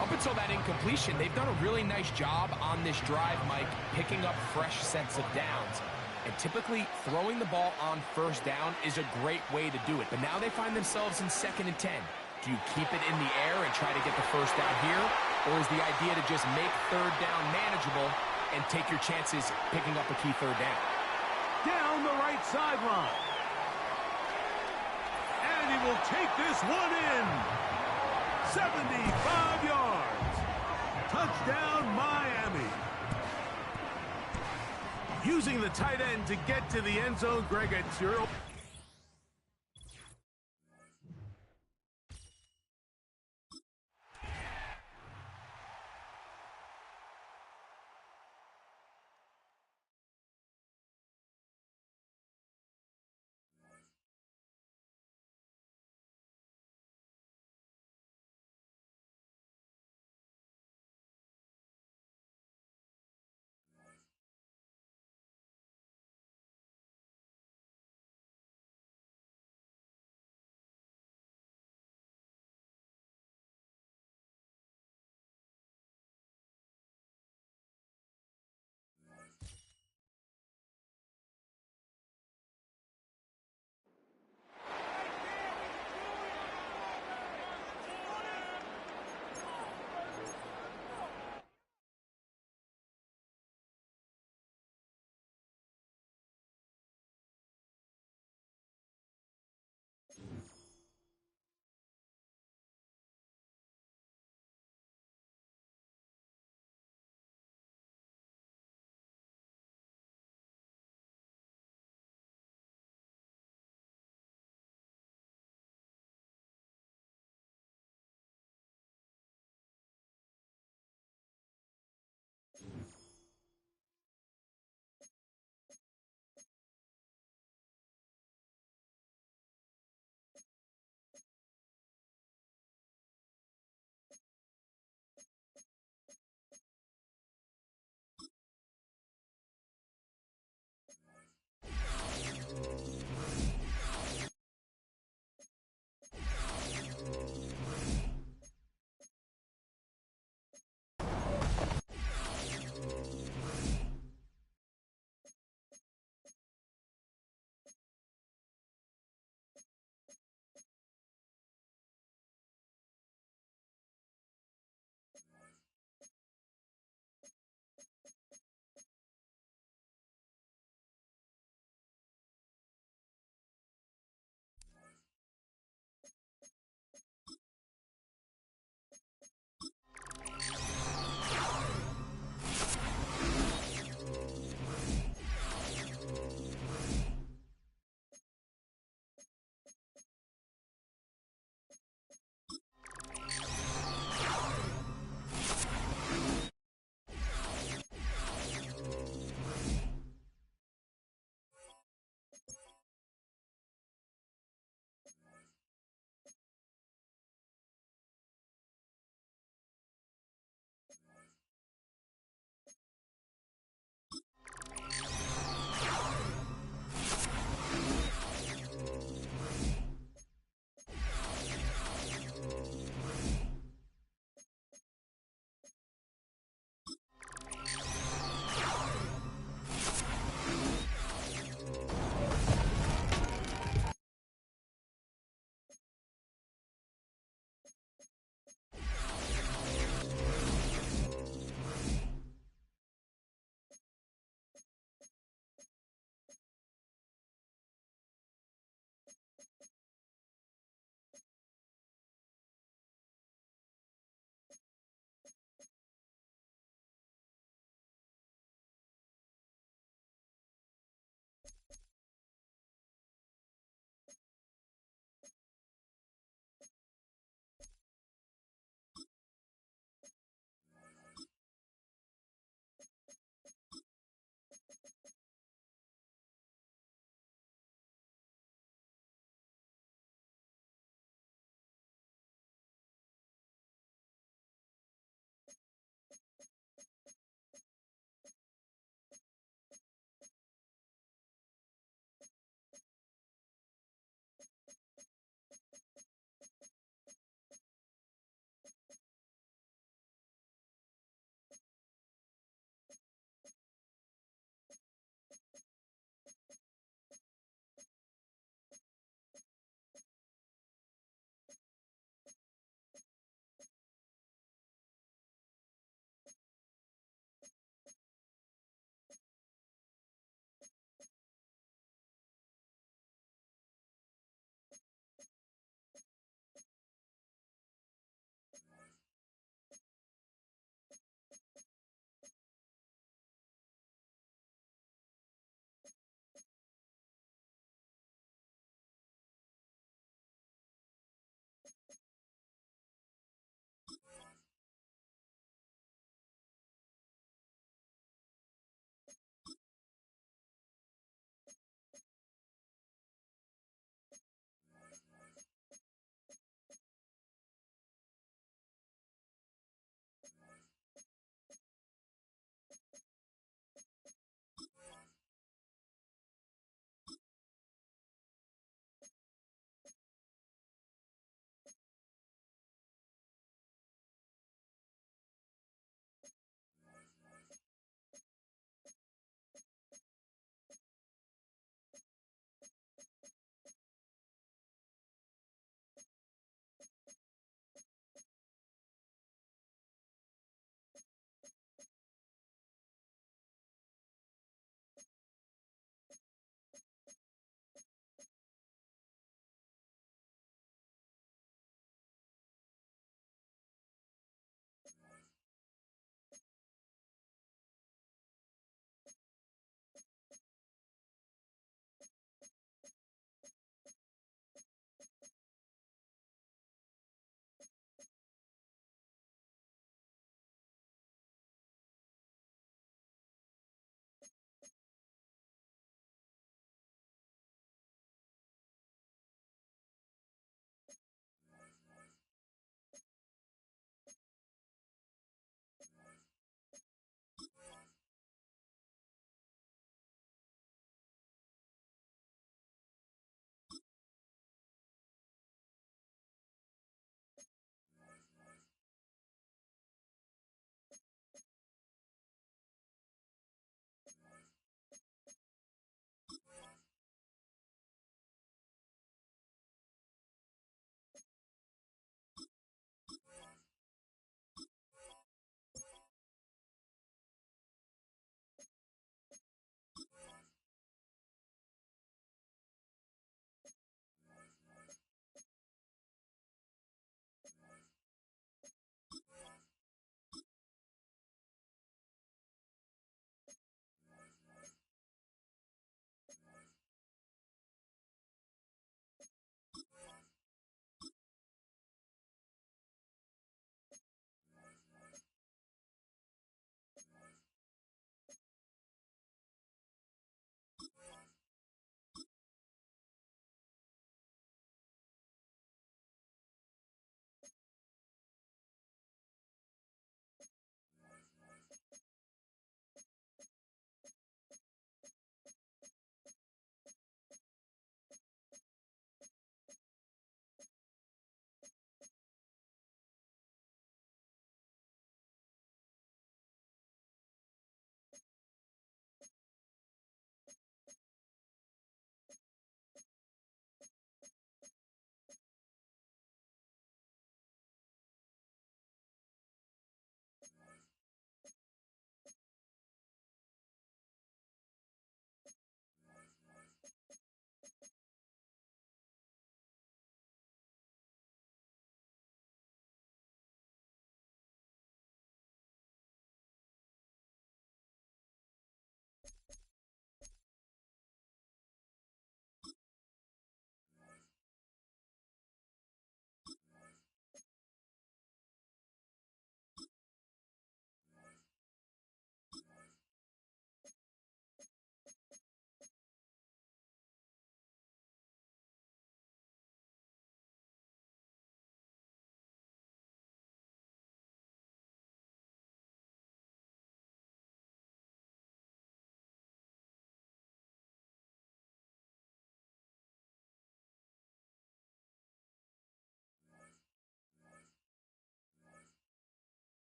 Up until that incompletion, they've done a really nice job on this drive, Mike, picking up fresh sets of downs. And typically, throwing the ball on 1st down is a great way to do it. But now they find themselves in 2nd and 10. Do you keep it in the air and try to get the 1st down here? Or is the idea to just make 3rd down manageable and take your chances picking up a key 3rd down? Down the right sideline. And he will take this one in. 75 yards. Touchdown, Miami. Using the tight end to get to the end zone, Greg, it's your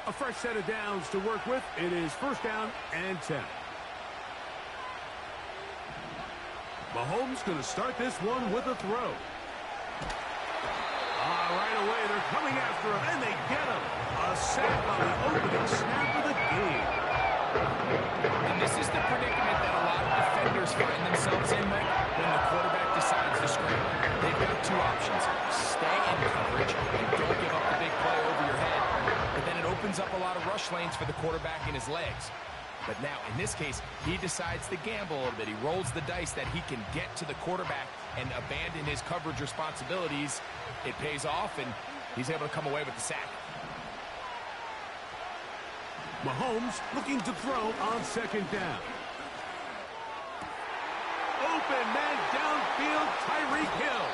A fresh set of downs to work with. It is first down and 10. Mahomes going to start this one with a throw. Right away, they're coming after him, and they get him. A sack on the opening snap of the game. And this is the predicament that a lot of defenders find themselves in, Mike, when the quarterback decides to scramble. They've got two options. Stay in coverage and don't give up the big play over your head. But then it opens up a lot of rush lanes for the quarterback and his legs. But now, in this case, he decides to gamble a little bit. He rolls the dice that he can get to the quarterback and abandon his coverage responsibilities. It pays off, and he's able to come away with the sack. Mahomes looking to throw on second down. Open man downfield, Tyreek Hill.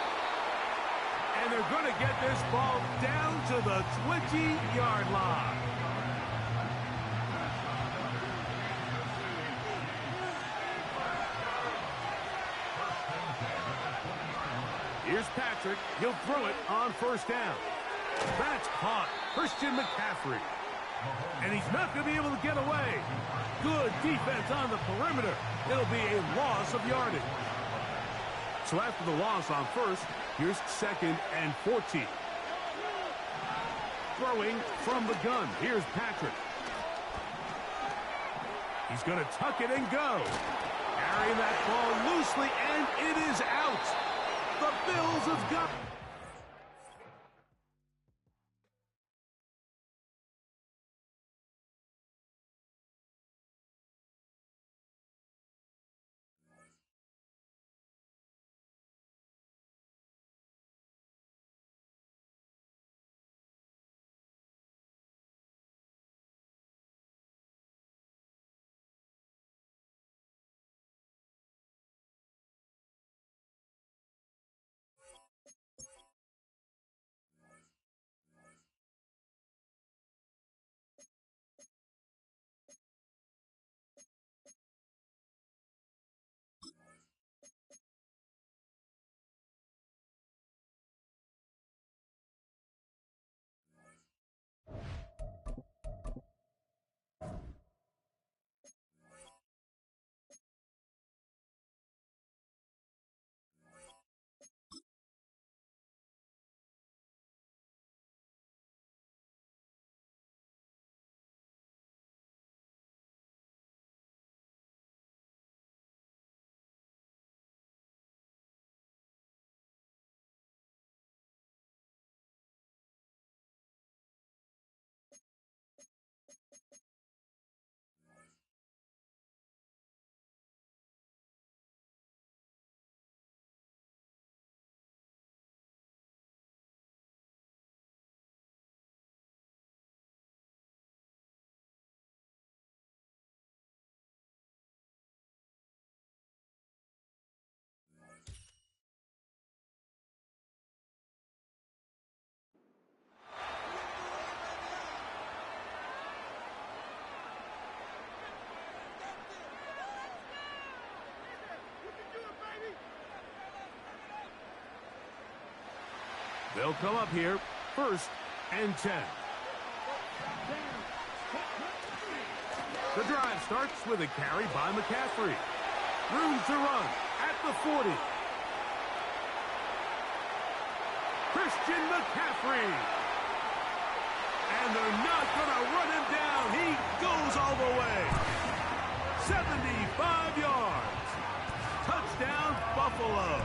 And they're going to get this ball down to the 20-yard line. Here's Patrick. He'll throw it on first down. That's caught. Christian McCaffrey. And he's not going to be able to get away. Good defense on the perimeter. It'll be a loss of yardage. So after the loss on first, here's second and 14. Throwing from the gun. Here's Patrick. He's going to tuck it and go. Carrying that ball loosely, and it is out. The Bills have got... They'll come up here, first and 10. The drive starts with a carry by McCaffrey. Room to run at the 40. Christian McCaffrey. And they're not going to run him down. He goes all the way. 75 yards. Touchdown, Buffalo.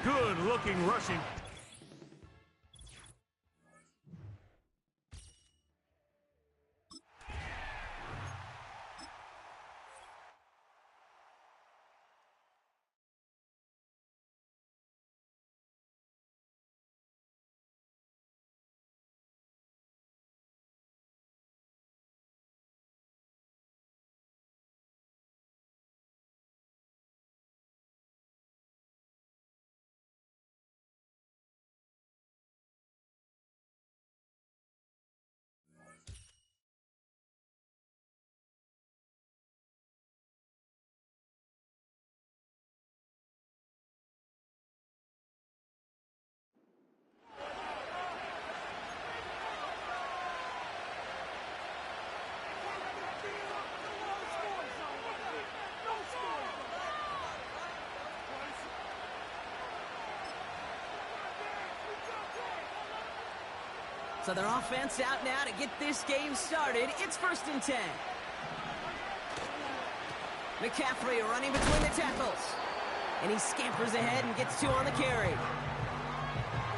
Good-looking rushing. So their offense out now to get this game started. It's 1st and 10. McCaffrey running between the tackles. And he scampers ahead and gets 2 on the carry.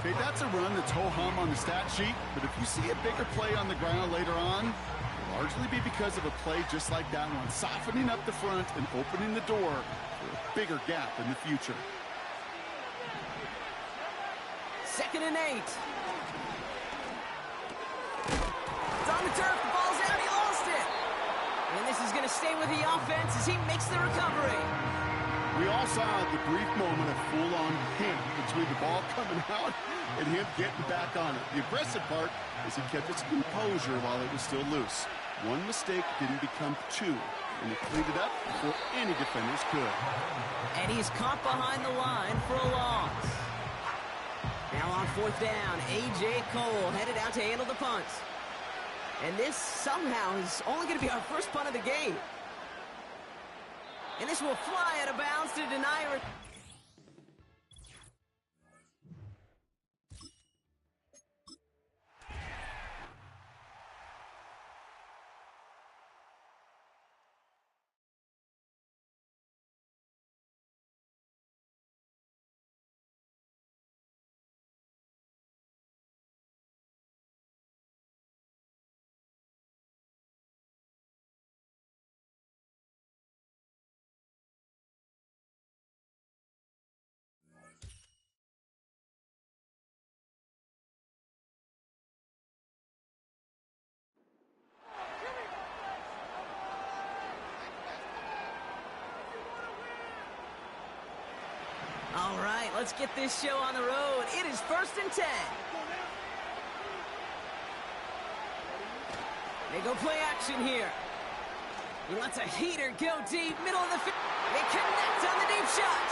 Okay, that's a run that's ho-hum on the stat sheet, but if you see a bigger play on the ground later on, it'll largely be because of a play just like that one, softening up the front and opening the door for a bigger gap in the future. 2nd and 8. It's on the turf, the ball's out, he lost it. And this is going to stay with the offense as he makes the recovery. We all saw the brief moment of full-on pain between the ball coming out and him getting back on it. The impressive part is he kept his composure while it was still loose. One mistake didn't become 2, and he cleaned it up before any defenders could. And he's caught behind the line for a loss. Now on 4th down, A.J. Cole headed out to handle the punt. And this somehow is only going to be our first punt of the game. And this will fly out of bounds to deny it. All right, let's get this show on the road. It is 1st and 10. They go play action here. He lets a heater go deep, middle of the field. They connect on the deep shot.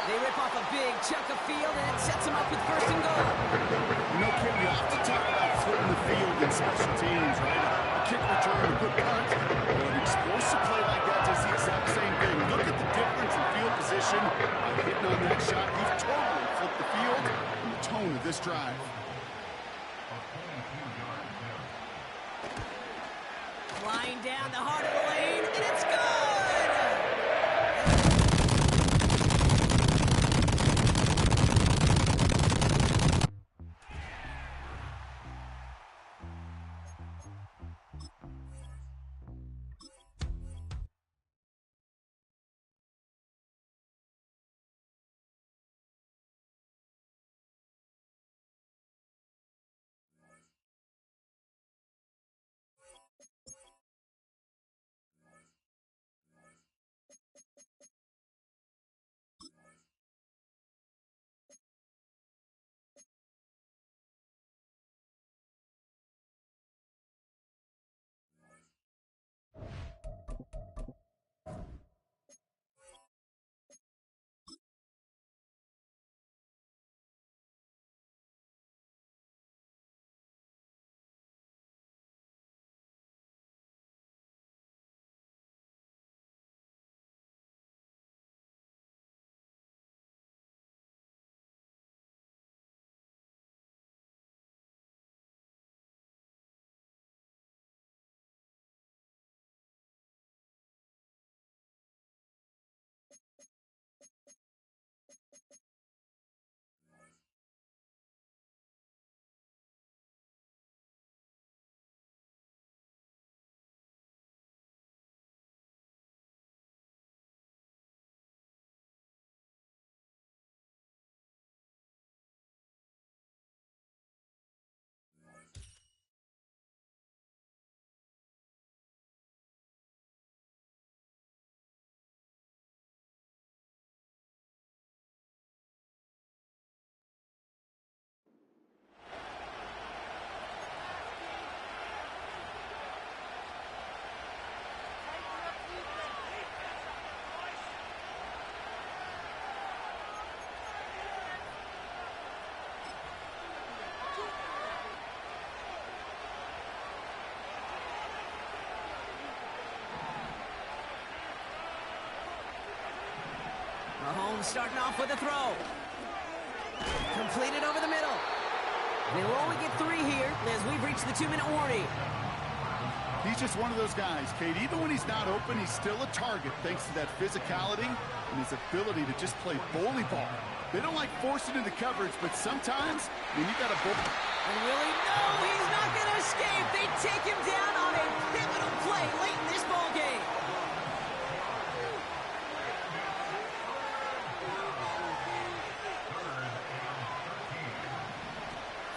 They rip off a big chunk of field, and it sets them up with 1st and goal. You know, Kim, you have to talk about flipping the field in special teams, right? A kick return, a good punt. An explosive play like that does the exact same thing. Look at the difference in field position. By hitting on that shot, you've totally flipped the field and the tone of this drive. Flying down the heart of the lane, and it's good! Mahomes starting off with a throw. Completed over the middle. They will only get 3 here as we've reached the 2-minute warning. He's just one of those guys, Kate. Even when he's not open, he's still a target thanks to that physicality and his ability to just play bully ball. They don't like forcing into coverage, but sometimes when you got a bull... And Willie, no, he's not going to escape. They take him down on a pivotal play late in this ball game.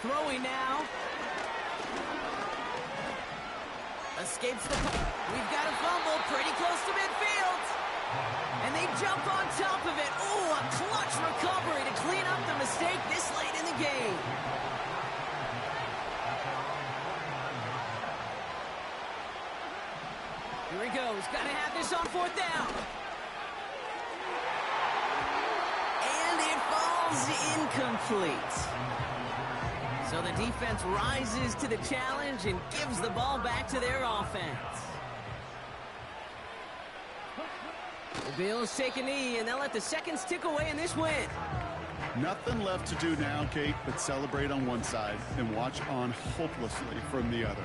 Throwing now. Escapes the... We've got a fumble pretty close to midfield. And they jump on top of it. Ooh, a clutch recovery to clean up the mistake this late in the game. Here he goes. Got to have this on 4th down. And it falls incomplete. So the defense rises to the challenge and gives the ball back to their offense. The Bills take a knee, and they'll let the seconds tick away in this win. Nothing left to do now, Kate, but celebrate on one side and watch on hopelessly from the other.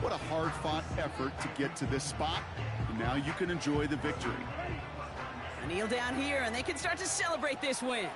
What a hard-fought effort to get to this spot, and now you can enjoy the victory. A kneel down here, and they can start to celebrate this win.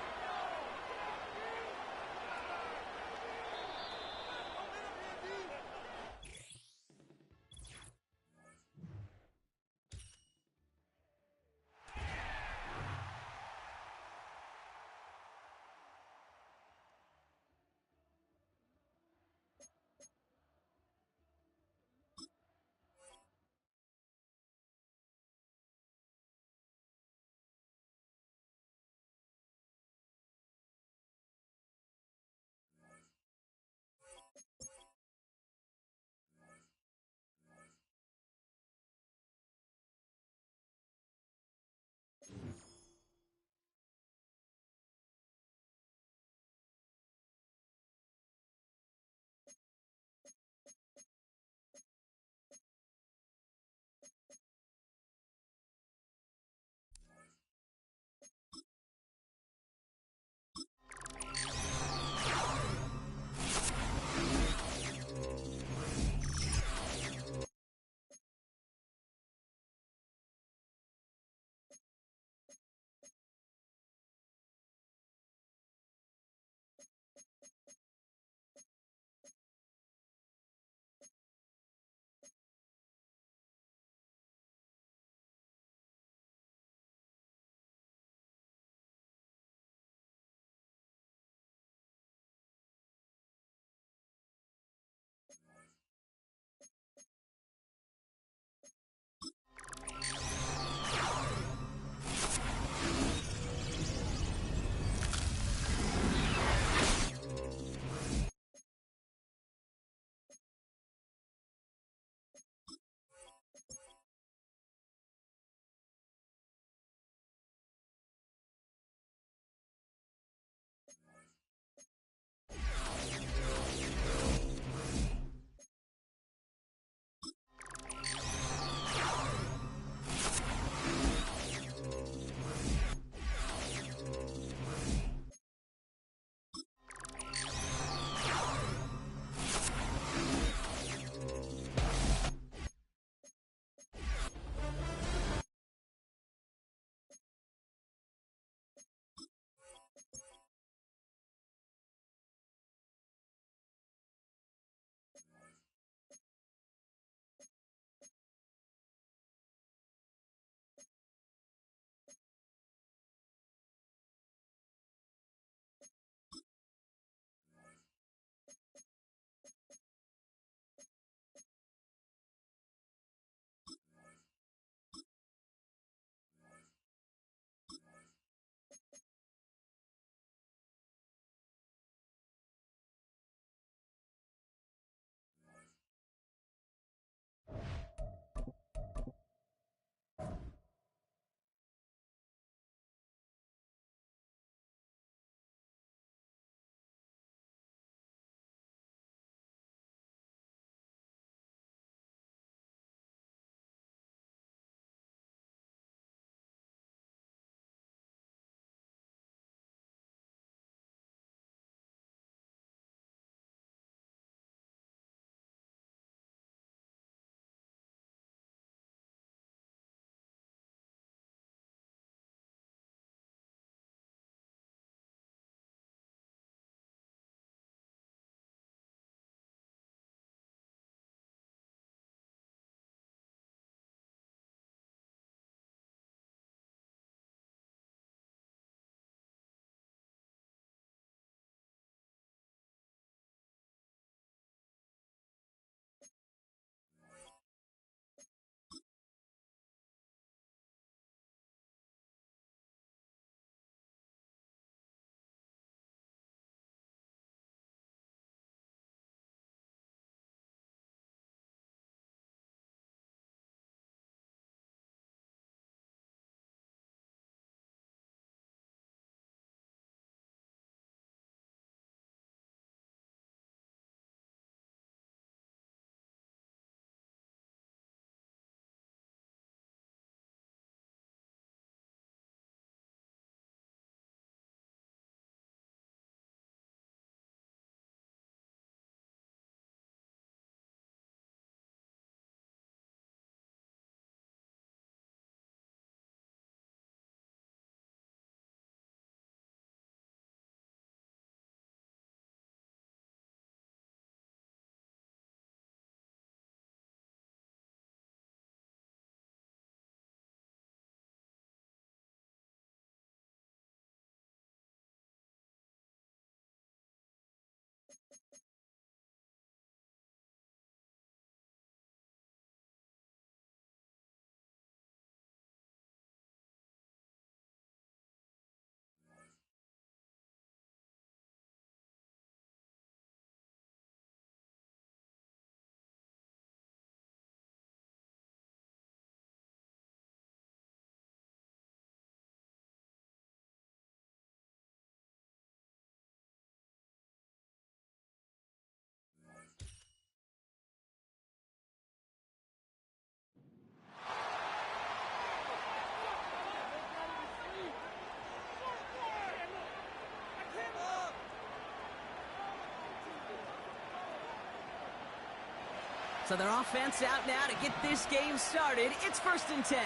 So their offense out now to get this game started. It's 1st and 10.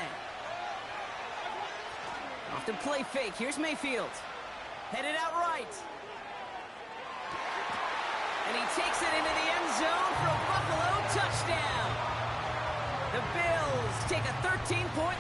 Off the play fake. Here's Mayfield. Headed out right. And he takes it into the end zone for a Buffalo touchdown. The Bills take a 13-point.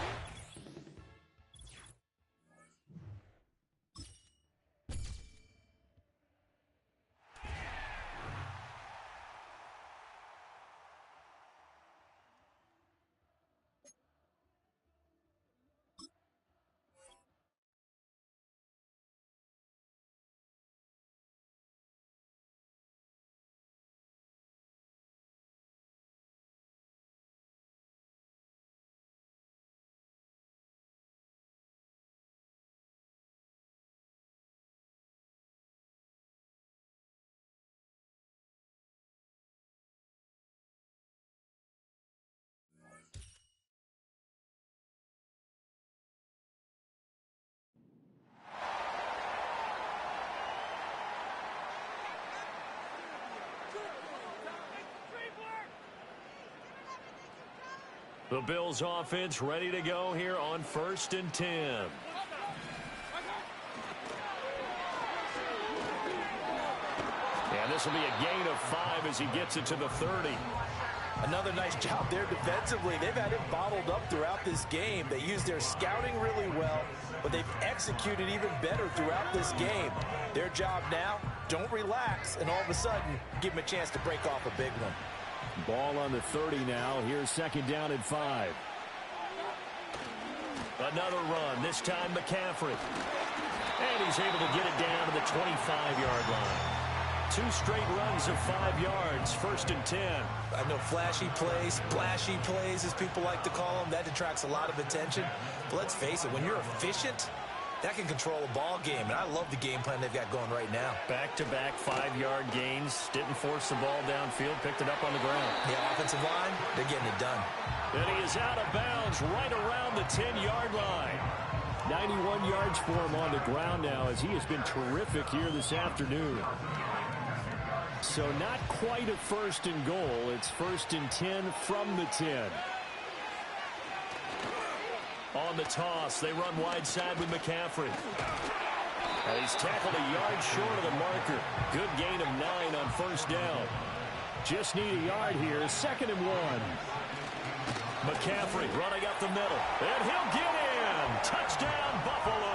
The Bills offense ready to go here on 1st and 10. And this will be a gain of 5 as he gets it to the 30. Another nice job there defensively. They've had it bottled up throughout this game. They used their scouting really well, but they've executed even better throughout this game. Their job now, don't relax, and all of a sudden, give them a chance to break off a big one. Ball on the 30 now. Here's 2nd down and 5. Another run, this time McCaffrey. And he's able to get it down to the 25-yard line. 2 straight runs of 5 yards, 1st and 10. I know flashy plays, splashy plays, as people like to call them, that detracts a lot of attention. But let's face it, when you're efficient, that can control a ball game, and I love the game plan they've got going right now. Back-to-back 5-yard gains. Didn't force the ball downfield. Picked it up on the ground. Yeah, offensive line, they're getting it done. And he is out of bounds right around the 10-yard line. 91 yards for him on the ground now as he has been terrific here this afternoon. So not quite a 1st and goal. It's 1st and 10 from the 10. On the toss, they run wide side with McCaffrey. And he's tackled a yard short of the marker. Good gain of 9 on 1st down. Just need a yard here. 2nd and 1. McCaffrey running up the middle. And he'll get in. Touchdown, Buffalo.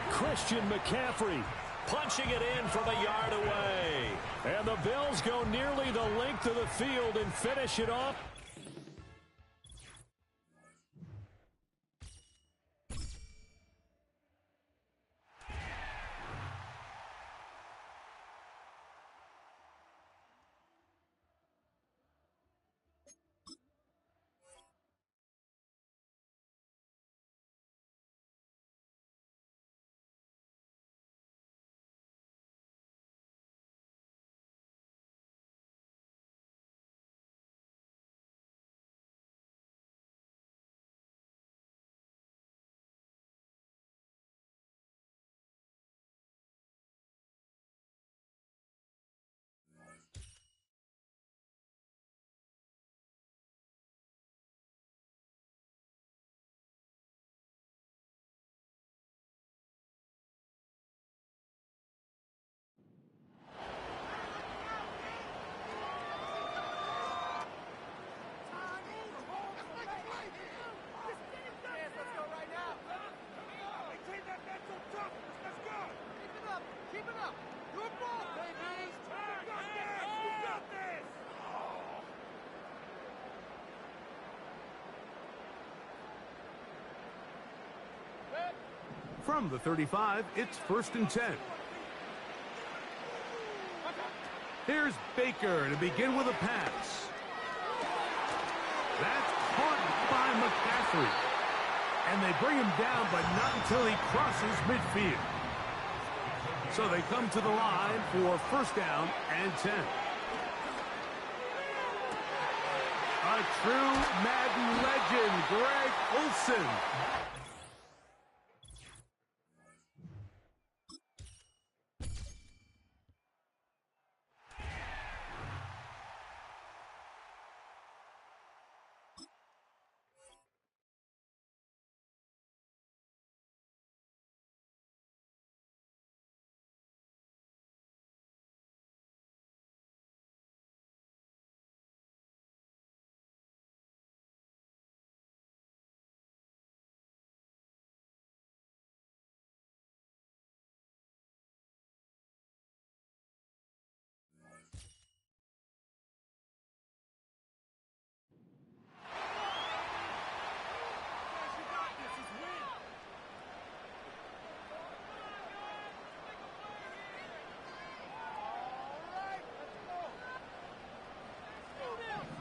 Christian McCaffrey punching it in from a yard away. And the Bills go nearly the length of the field and finish it off. From the 35, it's 1st and 10. Here's Baker to begin with a pass. That's caught by McCaffrey. And they bring him down, but not until he crosses midfield. So they come to the line for 1st down and 10. A true Madden legend, Greg Olsen.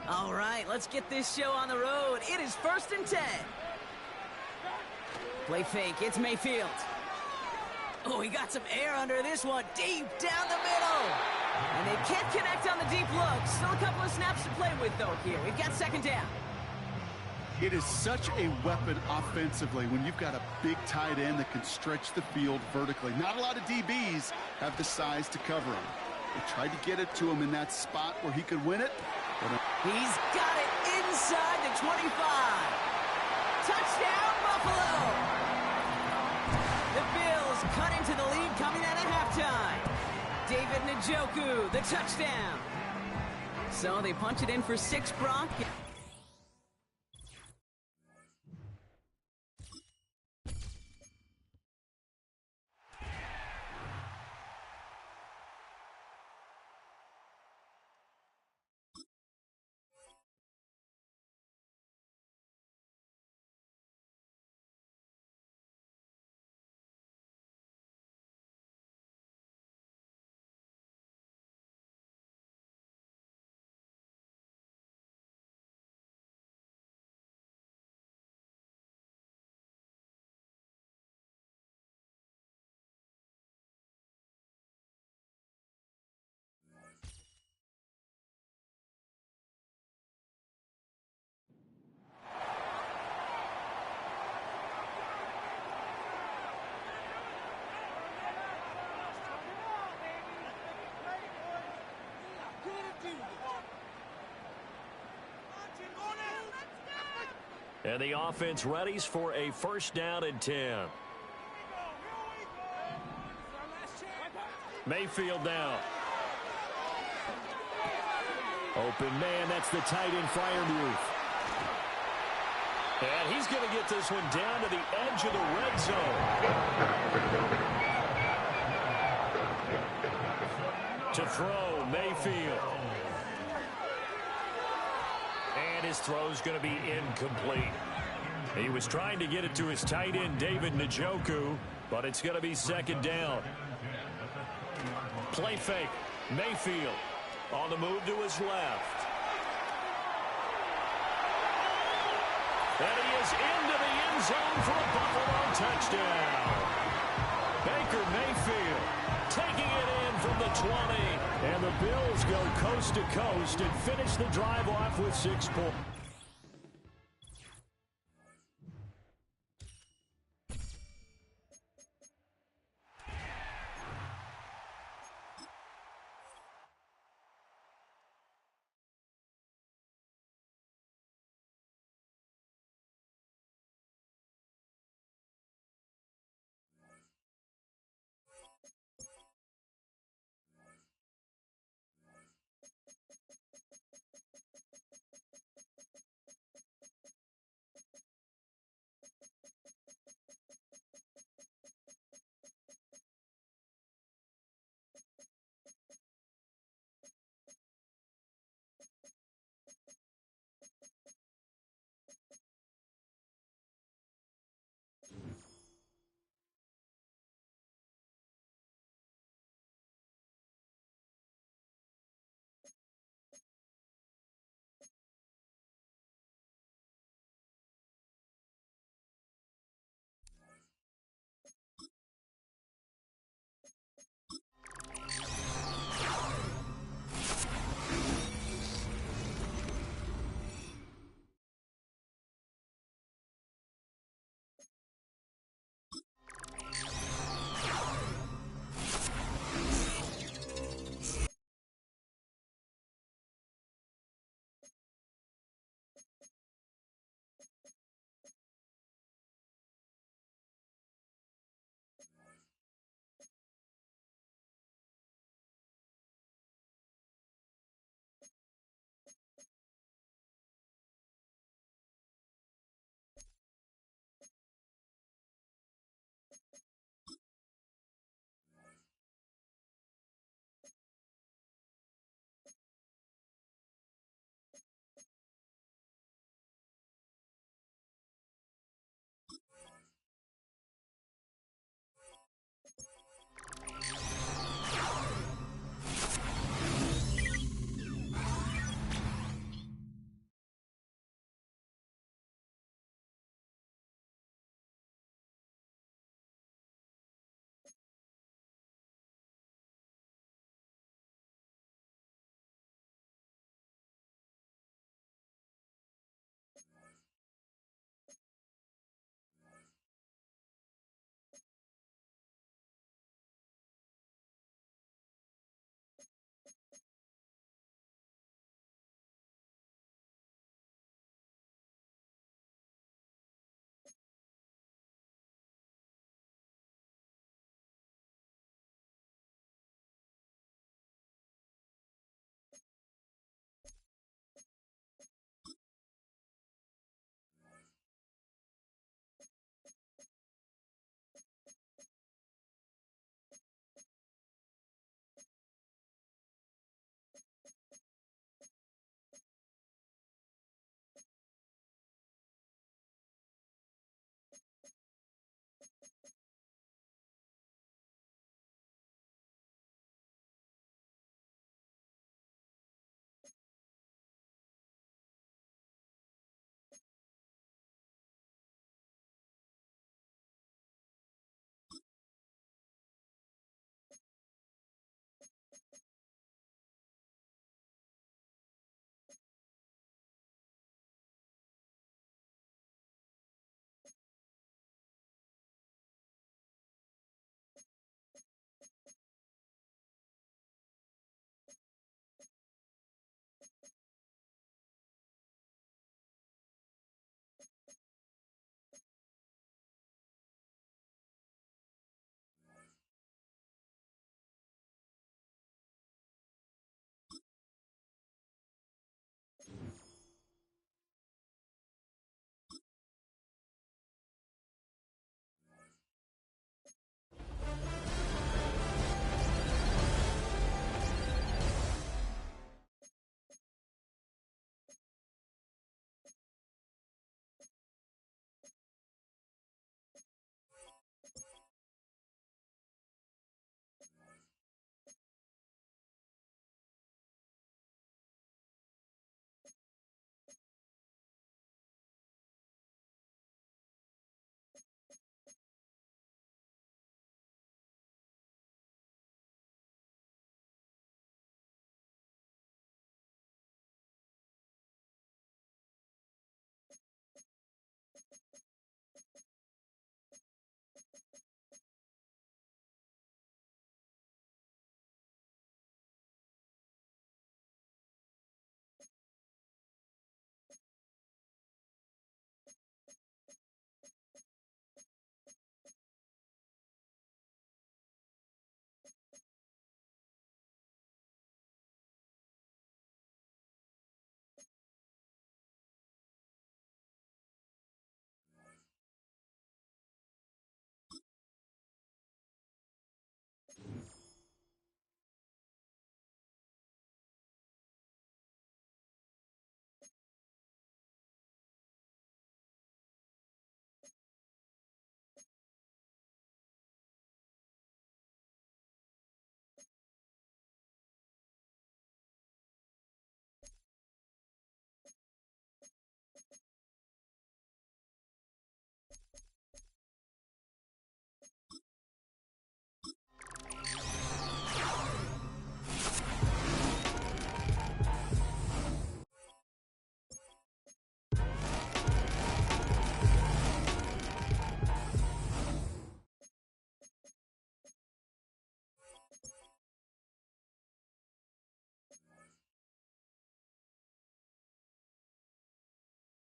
All right, let's get this show on the road. It is 1st and 10. Play fake. It's Mayfield. Oh, he got some air under this one. Deep down the middle. And they can't connect on the deep look. Still a couple of snaps to play with, though, here. We've got 2nd down. It is such a weapon offensively when you've got a big tight end that can stretch the field vertically. Not a lot of DBs have the size to cover him. They tried to get it to him in that spot where he could win it. He's got it inside the 25. Touchdown, Buffalo. The Bills cut into the lead coming out of halftime. David Njoku, the touchdown. So they punch it in for 6, Brock. And the offense readies for a 1st down and 10. Mayfield now. Open man, that's the tight end Freiermuth. And he's going to get this one down to the edge of the red zone. To throw, Mayfield. And his throw's going to be incomplete. He was trying to get it to his tight end, David Njoku, but it's going to be 2nd down. Play fake. Mayfield on the move to his left. And he is into the end zone for a Buffalo touchdown. Baker Mayfield taking it in from the 20. And the Bills go coast to coast and finish the drive off with 6 points.